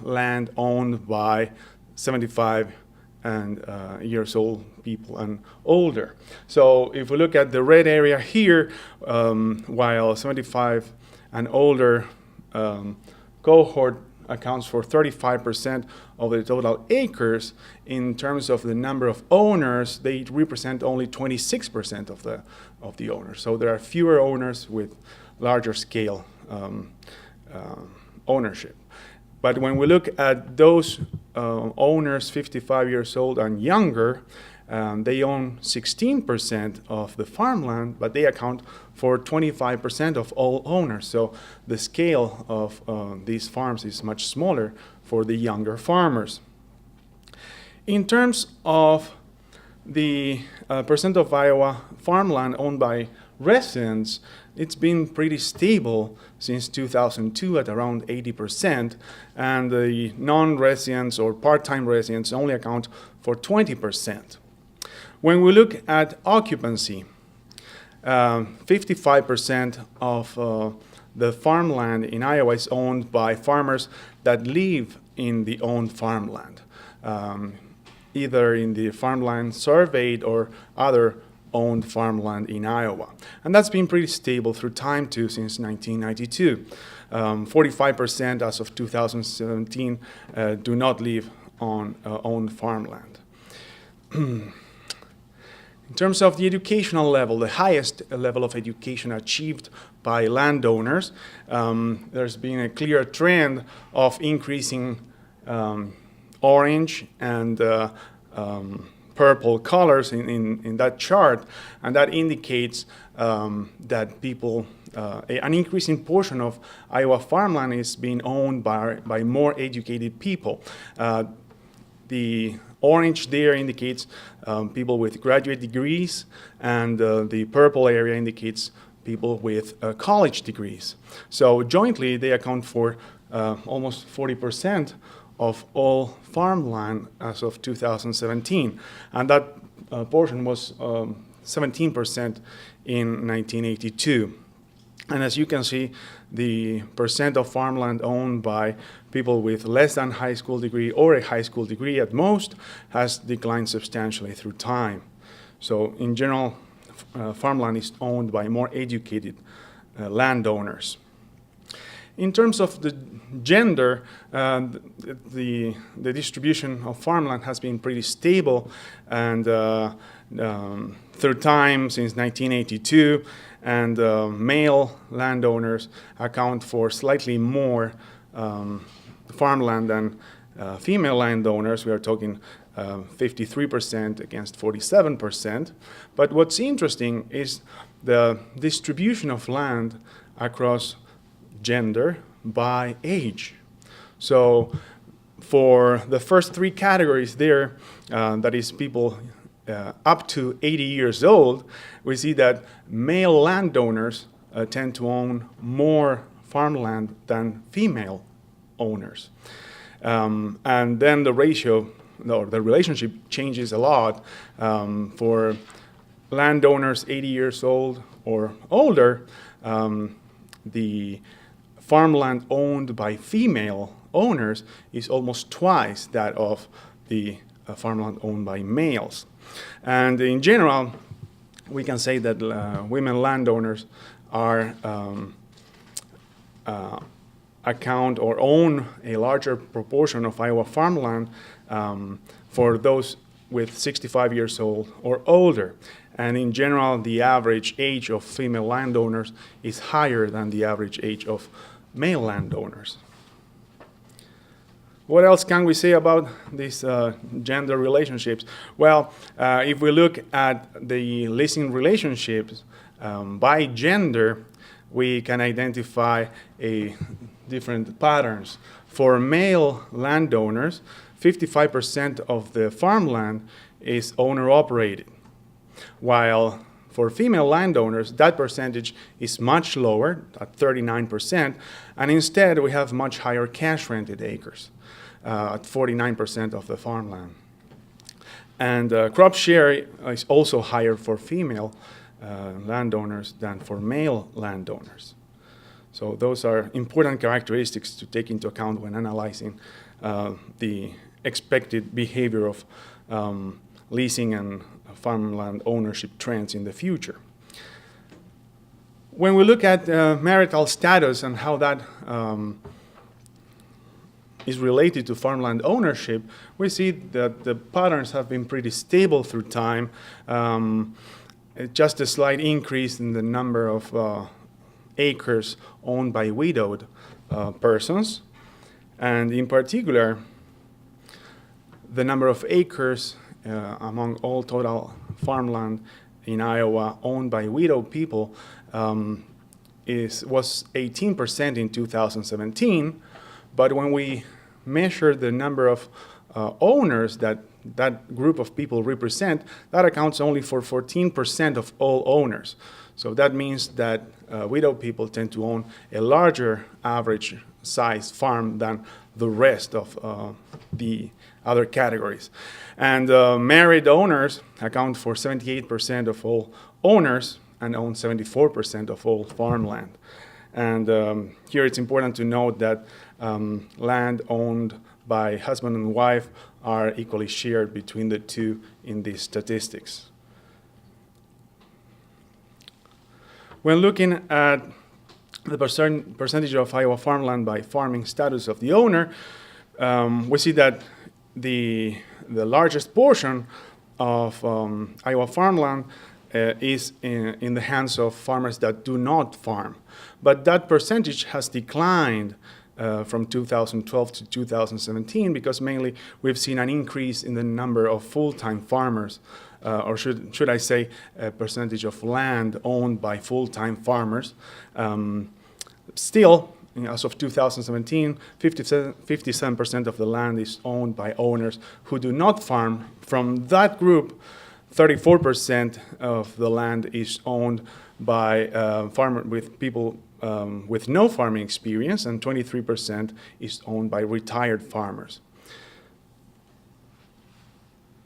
land owned by 75 and years old people and older. So if we look at the red area here, while 75 and older cohort accounts for 35% of the total acres, in terms of the number of owners, they represent only 26% of the owners. So there are fewer owners with larger scale ownership. But when we look at those owners 55 years old and younger, they own 16% of the farmland, but they account for 25% of all owners. So the scale of these farms is much smaller for the younger farmers. In terms of the percent of Iowa farmland owned by residents, it's been pretty stable since 2002 at around 80%, and the non-residents or part-time residents only account for 20%. When we look at occupancy, 55% of the farmland in Iowa is owned by farmers that live in the owned farmland, either in the farmland surveyed or other owned farmland in Iowa. And that's been pretty stable through time too since 1992. 45% as of 2017 do not live on owned farmland. In terms of the educational level, the highest level of education achieved by landowners, there's been a clear trend of increasing orange and purple colors in that chart, and that indicates that people, an increasing portion of Iowa farmland is being owned by more educated people. The orange there indicates people with graduate degrees, and the purple area indicates people with college degrees. So jointly, they account for almost 40% of all farmland as of 2017. And that portion was 17% in 1982. And as you can see, the percent of farmland owned by people with less than high school degree or a high school degree at most has declined substantially through time. So in general, farmland is owned by more educated landowners. In terms of the gender, the distribution of farmland has been pretty stable, and through time since 1982, and male landowners account for slightly more farmland than female landowners. We are talking 53% against 47%. But what's interesting is the distribution of land across gender by age. So for the first three categories there, that is people up to 80 years old, we see that male landowners tend to own more farmland than female owners. And then the ratio, or the relationship changes a lot. For landowners 80 years old or older, the farmland owned by female owners is almost twice that of the farmland owned by males. And in general, we can say that women landowners are account or own a larger proportion of Iowa farmland for those with 65 years old or older. And in general, the average age of female landowners is higher than the average age of male landowners. What else can we say about these gender relationships? Well, if we look at the leasing relationships by gender, we can identify different patterns. For male landowners, 55% of the farmland is owner-operated, while for female landowners, that percentage is much lower, at 39%, and instead we have much higher cash-rented acres, at 49% of the farmland. And crop share is also higher for female landowners than for male landowners. So those are important characteristics to take into account when analyzing the expected behavior of leasing and farmland ownership trends in the future. When we look at marital status and how that is related to farmland ownership, we see that the patterns have been pretty stable through time. Just a slight increase in the number of acres owned by widowed persons, and in particular, the number of acres among all total farmland in Iowa owned by widowed people was 18% in 2017, but when we measure the number of owners that group of people represent, that accounts only for 14% of all owners. So that means that widowed people tend to own a larger average size farm than the rest of the other categories. And married owners account for 78% of all owners and own 74% of all farmland. And here it's important to note that land owned by husband and wife are equally shared between the two in these statistics. When looking at the percentage of Iowa farmland by farming status of the owner, we see that the largest portion of Iowa farmland is in the hands of farmers that do not farm. But that percentage has declined from 2012 to 2017 because mainly we've seen an increase in the number of full-time farmers, or should I say a percentage of land owned by full-time farmers. Still, as of 2017, 57% of the land is owned by owners who do not farm. From that group, 34% of the land is owned by farmers with people with no farming experience, and 23% is owned by retired farmers.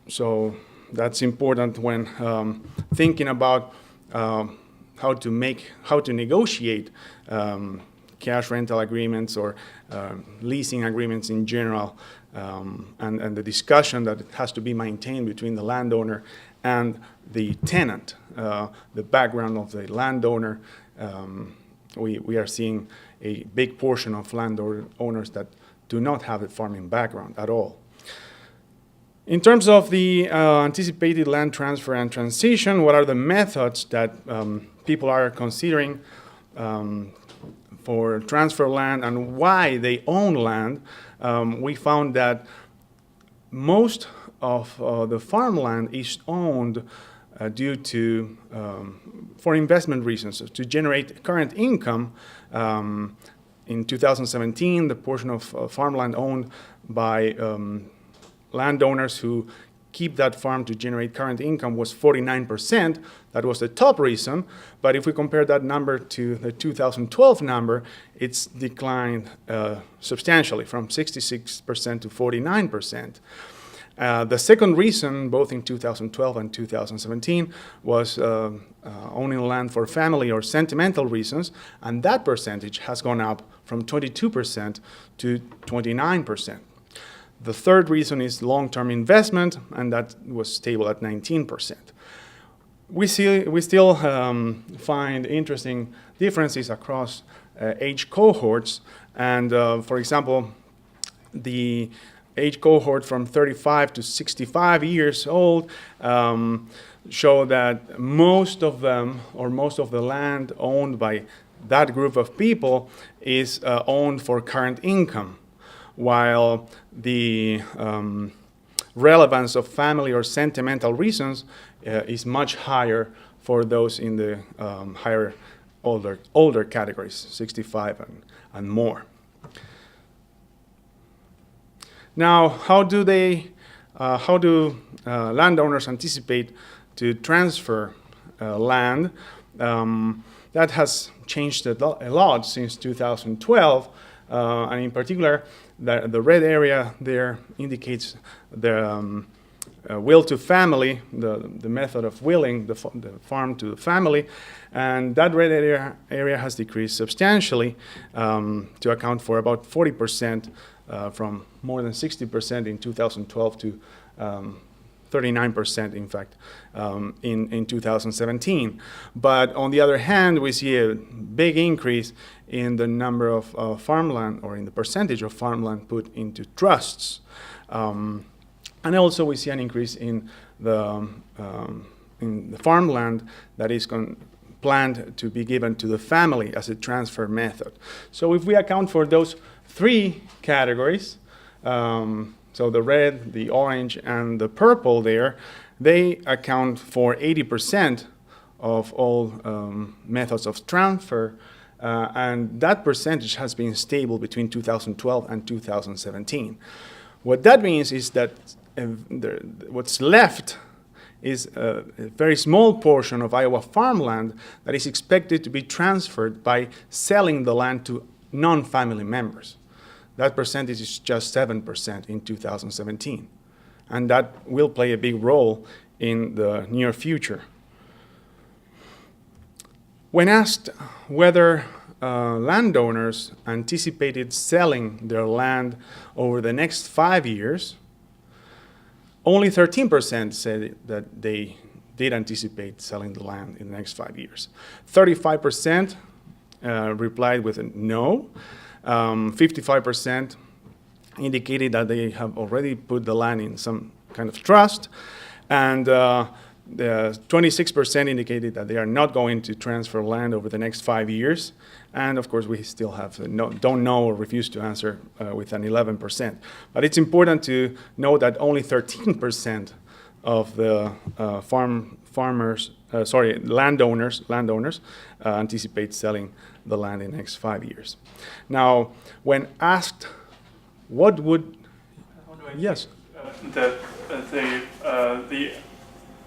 So that's important when thinking about how to negotiate cash rental agreements or leasing agreements in general, and the discussion that has to be maintained between the landowner and the tenant. The background of the landowner, we are seeing a big portion of landowners that do not have a farming background at all. In terms of the anticipated land transfer and transition, what are the methods that people are considering for transfer land and why they own land? We found that most of the farmland is owned due to, for investment reasons, to generate current income. In 2017, the portion of farmland owned by landowners who keep that farm to generate current income was 49%. That was the top reason. But if we compare that number to the 2012 number, it's declined substantially from 66% to 49%. The second reason, both in 2012 and 2017, was owning land for family or sentimental reasons, and that percentage has gone up from 22% to 29%. The third reason is long-term investment, and that was stable at 19%. We still find interesting differences across age cohorts, and for example, the age cohort from 35 to 65 years old show that most of them, or most of the land owned by that group of people, is owned for current income, while the relevance of family or sentimental reasons is much higher for those in the older categories, 65 and more. Now, how do landowners anticipate to transfer land? That has changed a lot since 2012, and in particular, the red area there indicates the will to family, the method of willing the farm to the family, and that red area has decreased substantially to account for about 40%, from more than 60% in 2012 to 39%, in fact, in 2017. But on the other hand, we see a big increase in the number of farmland, or in the percentage of farmland put into trusts. And also we see an increase in the farmland that is planned to be given to the family as a transfer method. So if we account for those three categories, so the red, the orange, and the purple there, they account for 80% of all methods of transfer, and that percentage has been stable between 2012 and 2017. What that means is that what's left is a very small portion of Iowa farmland that is expected to be transferred by selling the land to non-family members. That percentage is just 7% in 2017, and that will play a big role in the near future. When asked whether landowners anticipated selling their land over the next 5 years, only 13% said that they did anticipate selling the land in the next 5 years. 35% replied with a no. 55% indicated that they have already put the land in some kind of trust, and 26% indicated that they are not going to transfer land over the next 5 years. And of course, we still have don't know or refuse to answer with an 11%. But it's important to know that only 13% of the landowners anticipate selling the land in the next 5 years. Now, when asked, what would How do I yes? The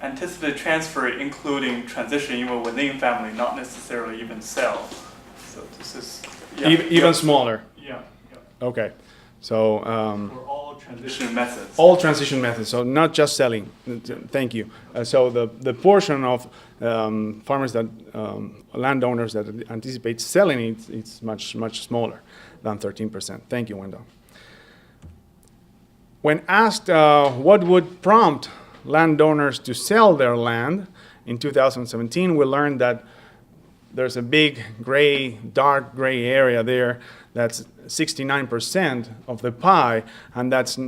anticipated transfer, including transition even within family, not necessarily even sell. So this is Even smaller. Yeah. Okay, so For all transition methods. all transition methods, so not just selling. Thank you. So the portion of farmers that landowners that anticipate selling it's much smaller than 13%. Thank you, Wendell. When asked what would prompt landowners to sell their land in 2017, we learned that there's a big dark gray area there that's 69% of the pie, and that's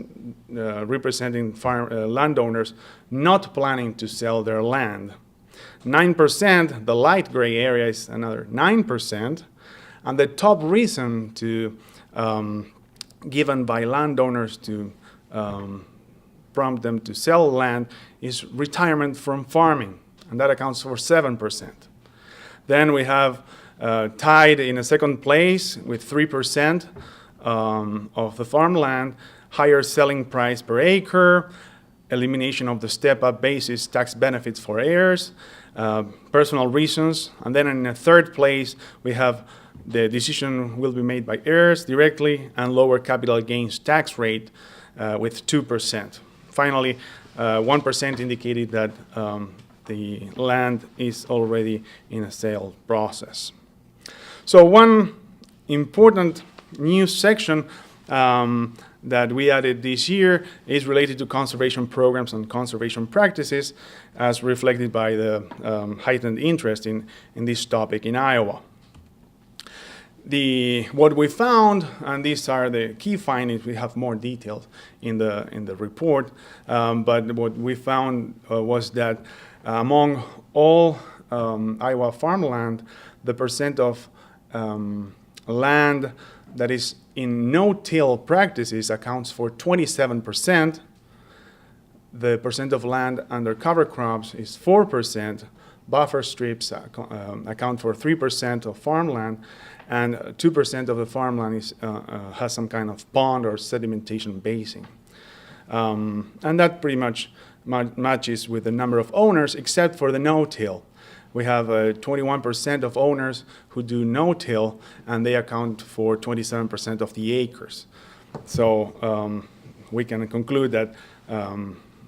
representing landowners not planning to sell their land. 9%, the light gray area, is another 9%, and the top reason given by landowners to prompt them to sell land is retirement from farming, and that accounts for 7%. Then we have tied in a second place with 3% of the farmland, higher selling price per acre, elimination of the step-up basis tax benefits for heirs, personal reasons, and then in a third place we have the decision will be made by heirs directly and lower capital gains tax rate with 2%. Finally, 1% indicated that the land is already in a sale process. So one important new section that we added this year is related to conservation programs and conservation practices, as reflected by the heightened interest in this topic in Iowa. What we found, and these are the key findings, we have more details in the report, but what we found was that among all Iowa farmland, the percent of land that is in no-till practices accounts for 27%. The percent of land under cover crops is 4%. Buffer strips account for 3% of farmland, and 2% of the farmland has some kind of pond or sedimentation basin. And that pretty much matches with the number of owners, except for the no-till. We have 21% of owners who do no-till, and they account for 27% of the acres. So we can conclude that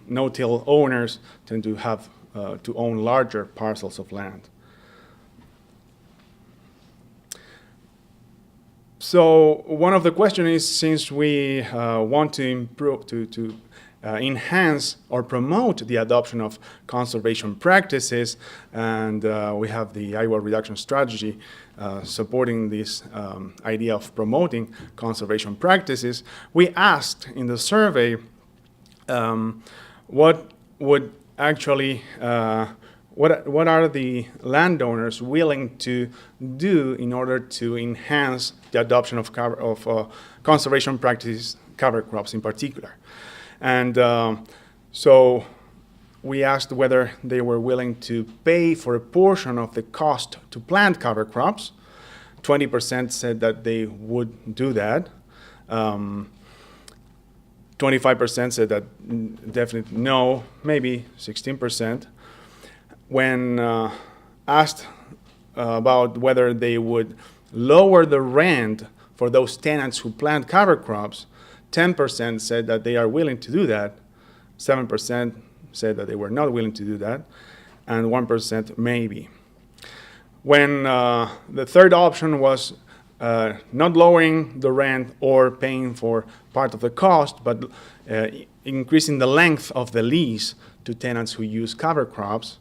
no-till owners tend to have to own larger parcels of land. So one of the questions is, since we want to improve, to enhance or promote the adoption of conservation practices, and we have the Iowa Reduction Strategy supporting this idea of promoting conservation practices, we asked in the survey what would actually what are the landowners willing to do in order to enhance the adoption of conservation practices, cover crops in particular. And so we asked whether they were willing to pay for a portion of the cost to plant cover crops. 20% said that they would do that. 25% said that definitely no, maybe 16%. When asked about whether they would lower the rent for those tenants who plant cover crops, 10% said that they are willing to do that, 7% said that they were not willing to do that, and 1% maybe. When the third option was not lowering the rent or paying for part of the cost, but increasing the length of the lease to tenants who use cover crops,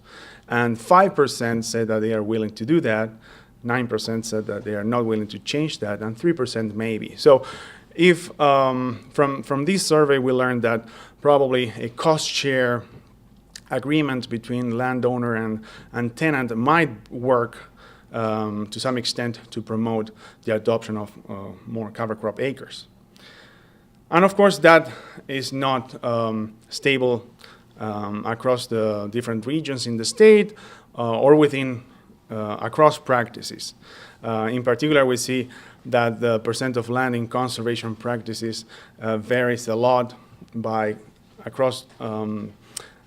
and 5% said that they are willing to do that, 9% said that they are not willing to change that, and 3% maybe. So if from this survey we learned that probably a cost share agreement between landowner and tenant might work to some extent to promote the adoption of more cover crop acres. And of course that is not stable across the different regions in the state or within across practices. In particular, we see that the percent of land in conservation practices varies a lot by across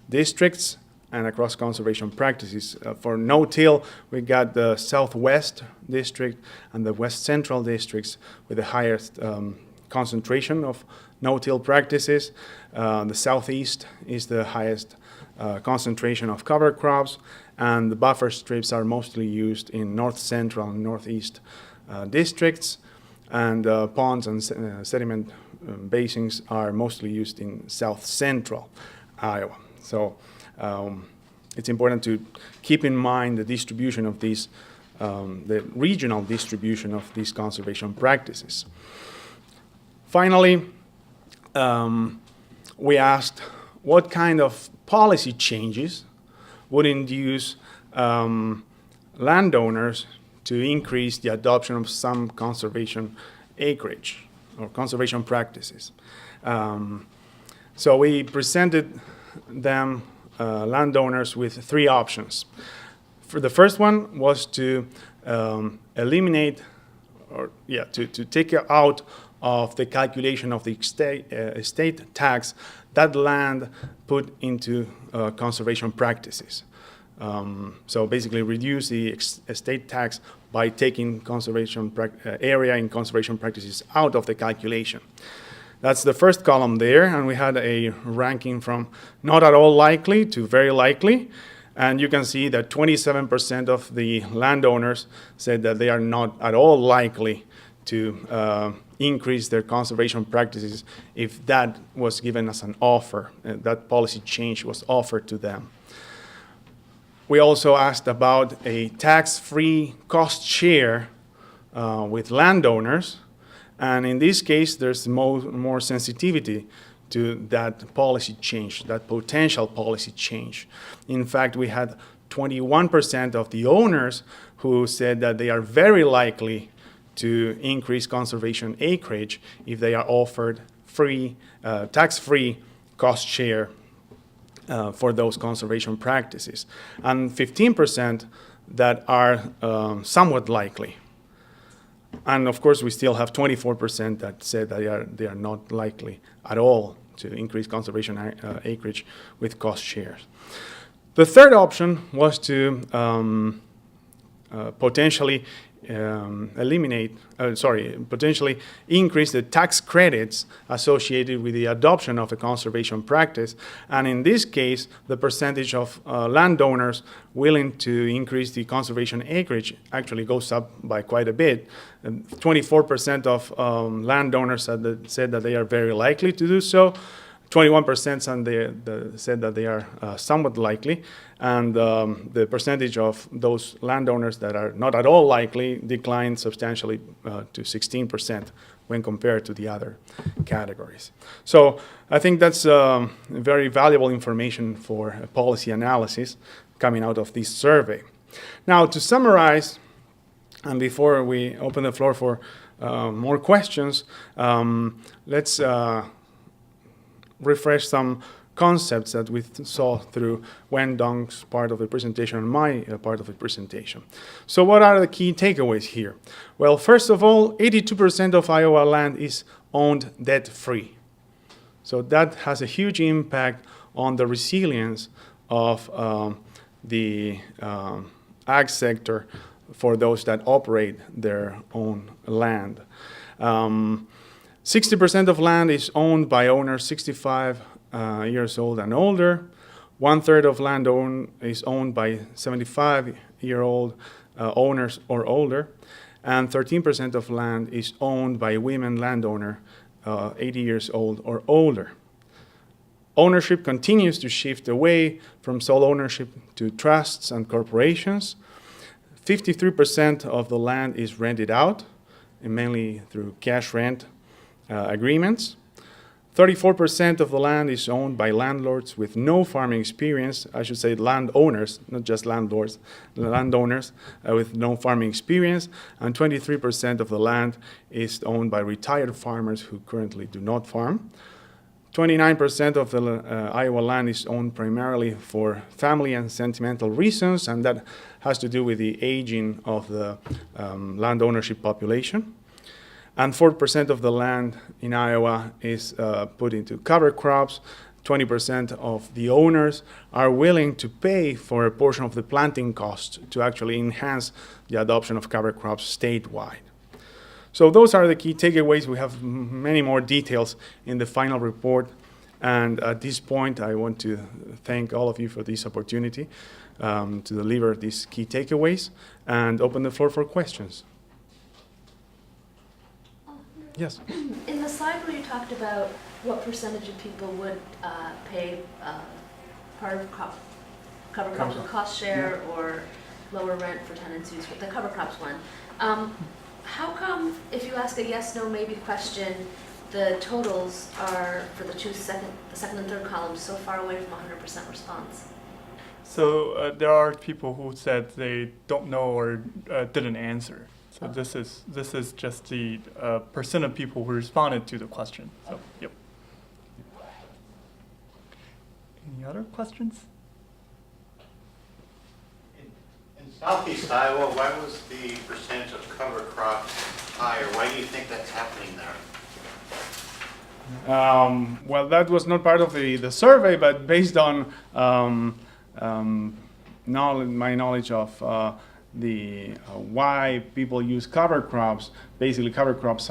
districts and across conservation practices. For no-till, we got the Southwest district and the West Central districts with the highest concentration of no-till practices. The Southeast is the highest concentration of cover crops, and the buffer strips are mostly used in North Central and Northeast districts, and ponds and sediment basins are mostly used in South Central Iowa. So it's important to keep in mind the distribution of these, the regional distribution of these conservation practices. Finally, we asked what kind of policy changes would induce landowners to increase the adoption of some conservation acreage or conservation practices. So we presented them, landowners, with three options. For the first one was to eliminate, or to take out of the calculation of the estate tax that land put into conservation practices. So basically reduce the estate tax by taking conservation area in conservation practices out of the calculation. That's the first column there, and we had a ranking from not at all likely to very likely. And you can see that 27% of the landowners said that they are not at all likely to increase their conservation practices if that was given as an offer, that policy change was offered to them. We also asked about a tax-free cost share with landowners, and in this case there's more sensitivity to that policy change, that potential policy change. In fact, we had 21% of the owners who said that they are very likely to increase conservation acreage if they are offered free, tax-free cost share for those conservation practices, and 15% that are somewhat likely. And of course, we still have 24% that said that they are not likely at all to increase conservation acreage with cost shares. The third option was to potentially potentially increase the tax credits associated with the adoption of a conservation practice. And in this case, the percentage of landowners willing to increase the conservation acreage actually goes up by quite a bit. 24% of landowners said that they are very likely to do so. 21% said that they are somewhat likely, and the percentage of those landowners that are not at all likely declined substantially to 16% when compared to the other categories. So I think that's very valuable information for policy analysis coming out of this survey. Now, to summarize, and before we open the floor for more questions, let's refresh some concepts that we saw through Wen-Dong's part of the presentation and my part of the presentation. So what are the key takeaways here? Well, first of all, 82% of Iowa land is owned debt-free. So that has a huge impact on the resilience of the ag sector for those that operate their own land. 60% of land is owned by owners 65 years old and older. 1/3 of land is owned by 75-year-old owners or older. And 13% of land is owned by women landowner 80 years old or older. Ownership continues to shift away from sole ownership to trusts and corporations. 53% of the land is rented out, and mainly through cash rent agreements. 34% of the land is owned by landlords with no farming experience. I should say landowners, not just landlords, landowners with no farming experience. And 23% of the land is owned by retired farmers who currently do not farm. 29% of the Iowa land is owned primarily for family and sentimental reasons, and that has to do with the aging of the land ownership population. And 4% of the land in Iowa is put into cover crops. 20% of the owners are willing to pay for a portion of the planting cost to actually enhance the adoption of cover crops statewide. So those are the key takeaways. We have many more details in the final report. And at this point, I want to thank all of you for this opportunity to deliver these key takeaways and open the floor for questions. Yes. In the slide where you talked about what percentage of people would pay part of cover crops with cost share or lower rent for tenancies, with the cover crops one, how come if you ask a yes, no, maybe question, the totals are for the second and third columns so far away from 100% response? So there are people who said they don't know or didn't answer. So this is just the percent of people who responded to the question. So yep. Any other questions? In southeast Iowa, why was the percentage of cover crops higher? Why do you think that's happening there? Well, that was not part of the survey, but based on my knowledge of why people use cover crops. Basically, cover crops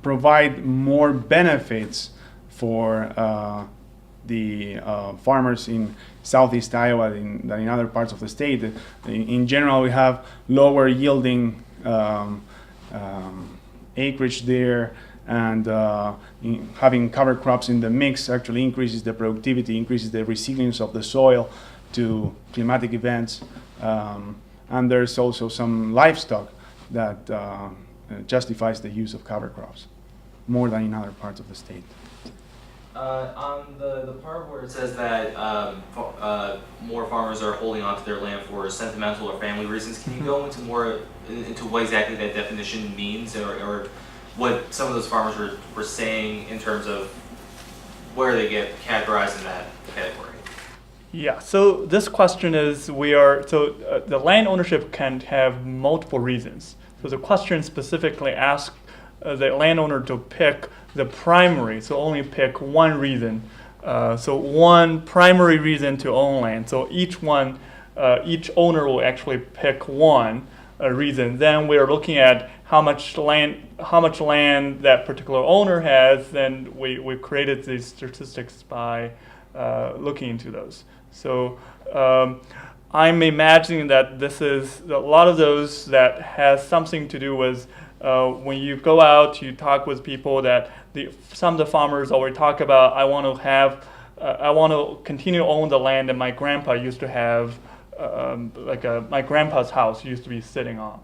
provide more benefits for the farmers in southeast Iowa than in other parts of the state. In general, we have lower yielding acreage there, and having cover crops in the mix actually increases the productivity, increases the resilience of the soil to climatic events, and there's also some livestock that justifies the use of cover crops more than in other parts of the state. On the part where it says that more farmers are holding on to their land for sentimental or family reasons, can you go into more into what exactly that definition means, or what some of those farmers were saying in terms of where they get categorized in that category? Yeah, so this question is, the land ownership can have multiple reasons. So the question specifically asks the landowner to pick the primary, so only pick one reason. So one primary reason to own land. So each owner will actually pick one reason. Then we're looking at how much land that particular owner has. Then we created these statistics by looking into those. So I'm imagining that this is a lot of those that has something to do with when you go out, you talk with people that some of the farmers already talk about, I want to continue to own the land that my grandpa used to have, my grandpa's house used to be sitting on,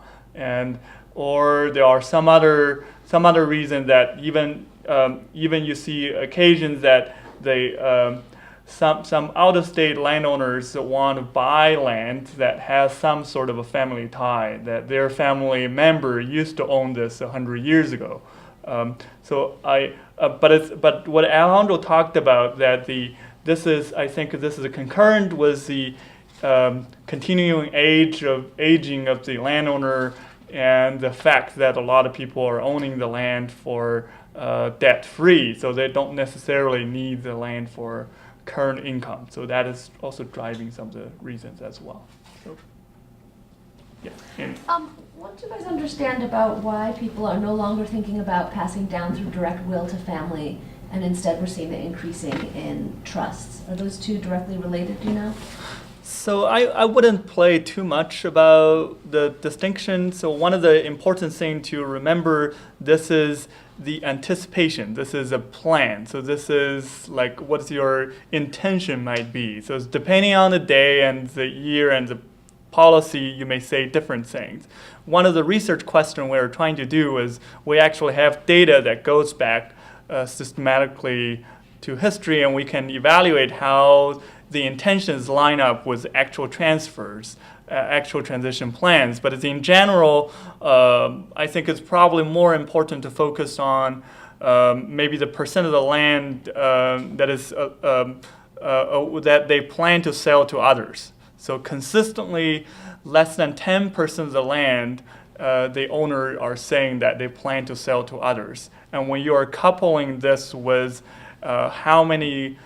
or there are some other reason that even you see occasions that some out-of-state landowners want to buy land that has some sort of a family tie, that their family member used to own this 100 years ago. But what Alejandro talked about, that I think this is a concurrent with the continuing aging of the landowner, and the fact that a lot of people are owning the land for debt-free, so they don't necessarily need the land for current income. So that is also driving some of the reasons as well. So, yeah. What do you guys understand about why people are no longer thinking about passing down through direct will to family, and instead we're seeing the increasing in trusts? Are those two directly related, do you know? So I wouldn't play too much about the distinction. So one of the important things to remember, this is the anticipation. This is a plan. So this is like what your intention might be. So it's depending on the day and the year and the policy, you may say different things. One of the research questions we're trying to do is we actually have data that goes back systematically to history, and we can evaluate how the intentions line up with actual transfers, actual transition plans. But in general, I think it's probably more important to focus on maybe the percent of the land that is that they plan to sell to others. So consistently, less than 10% of the land, the owner are saying that they plan to sell to others. And when you are coupling this with how many,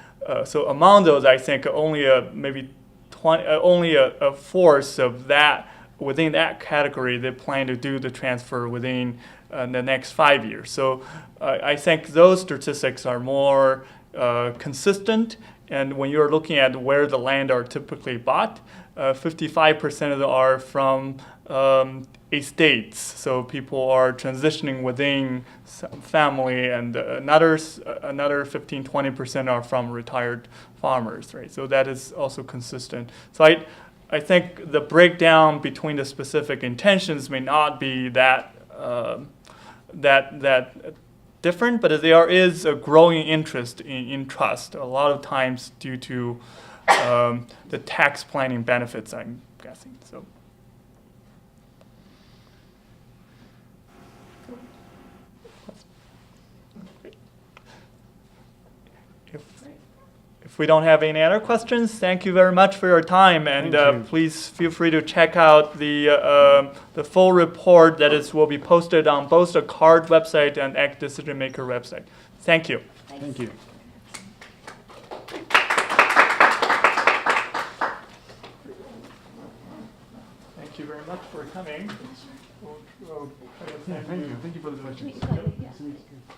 so among those, I think only maybe 20, only a fourth of that, within that category, they plan to do the transfer within the next 5 years. So I think those statistics are more consistent. And when you're looking at where the land are typically bought, 55% of them are from estates. So people are transitioning within family, and another 15-20% are from retired farmers, right? So that is also consistent. So I think the breakdown between the specific intentions may not be that different, but there is a growing interest in trust, a lot of times due to the tax planning benefits, I'm guessing. So. If we don't have any other questions, thank you very much for your time, and please feel free to check out the full report that will be posted on both the CARD website and Act Decision Maker website. Thank you. Thank you. Thank you very much for coming. Thank you. Thank you for the questions. Yeah. Nice to meet you.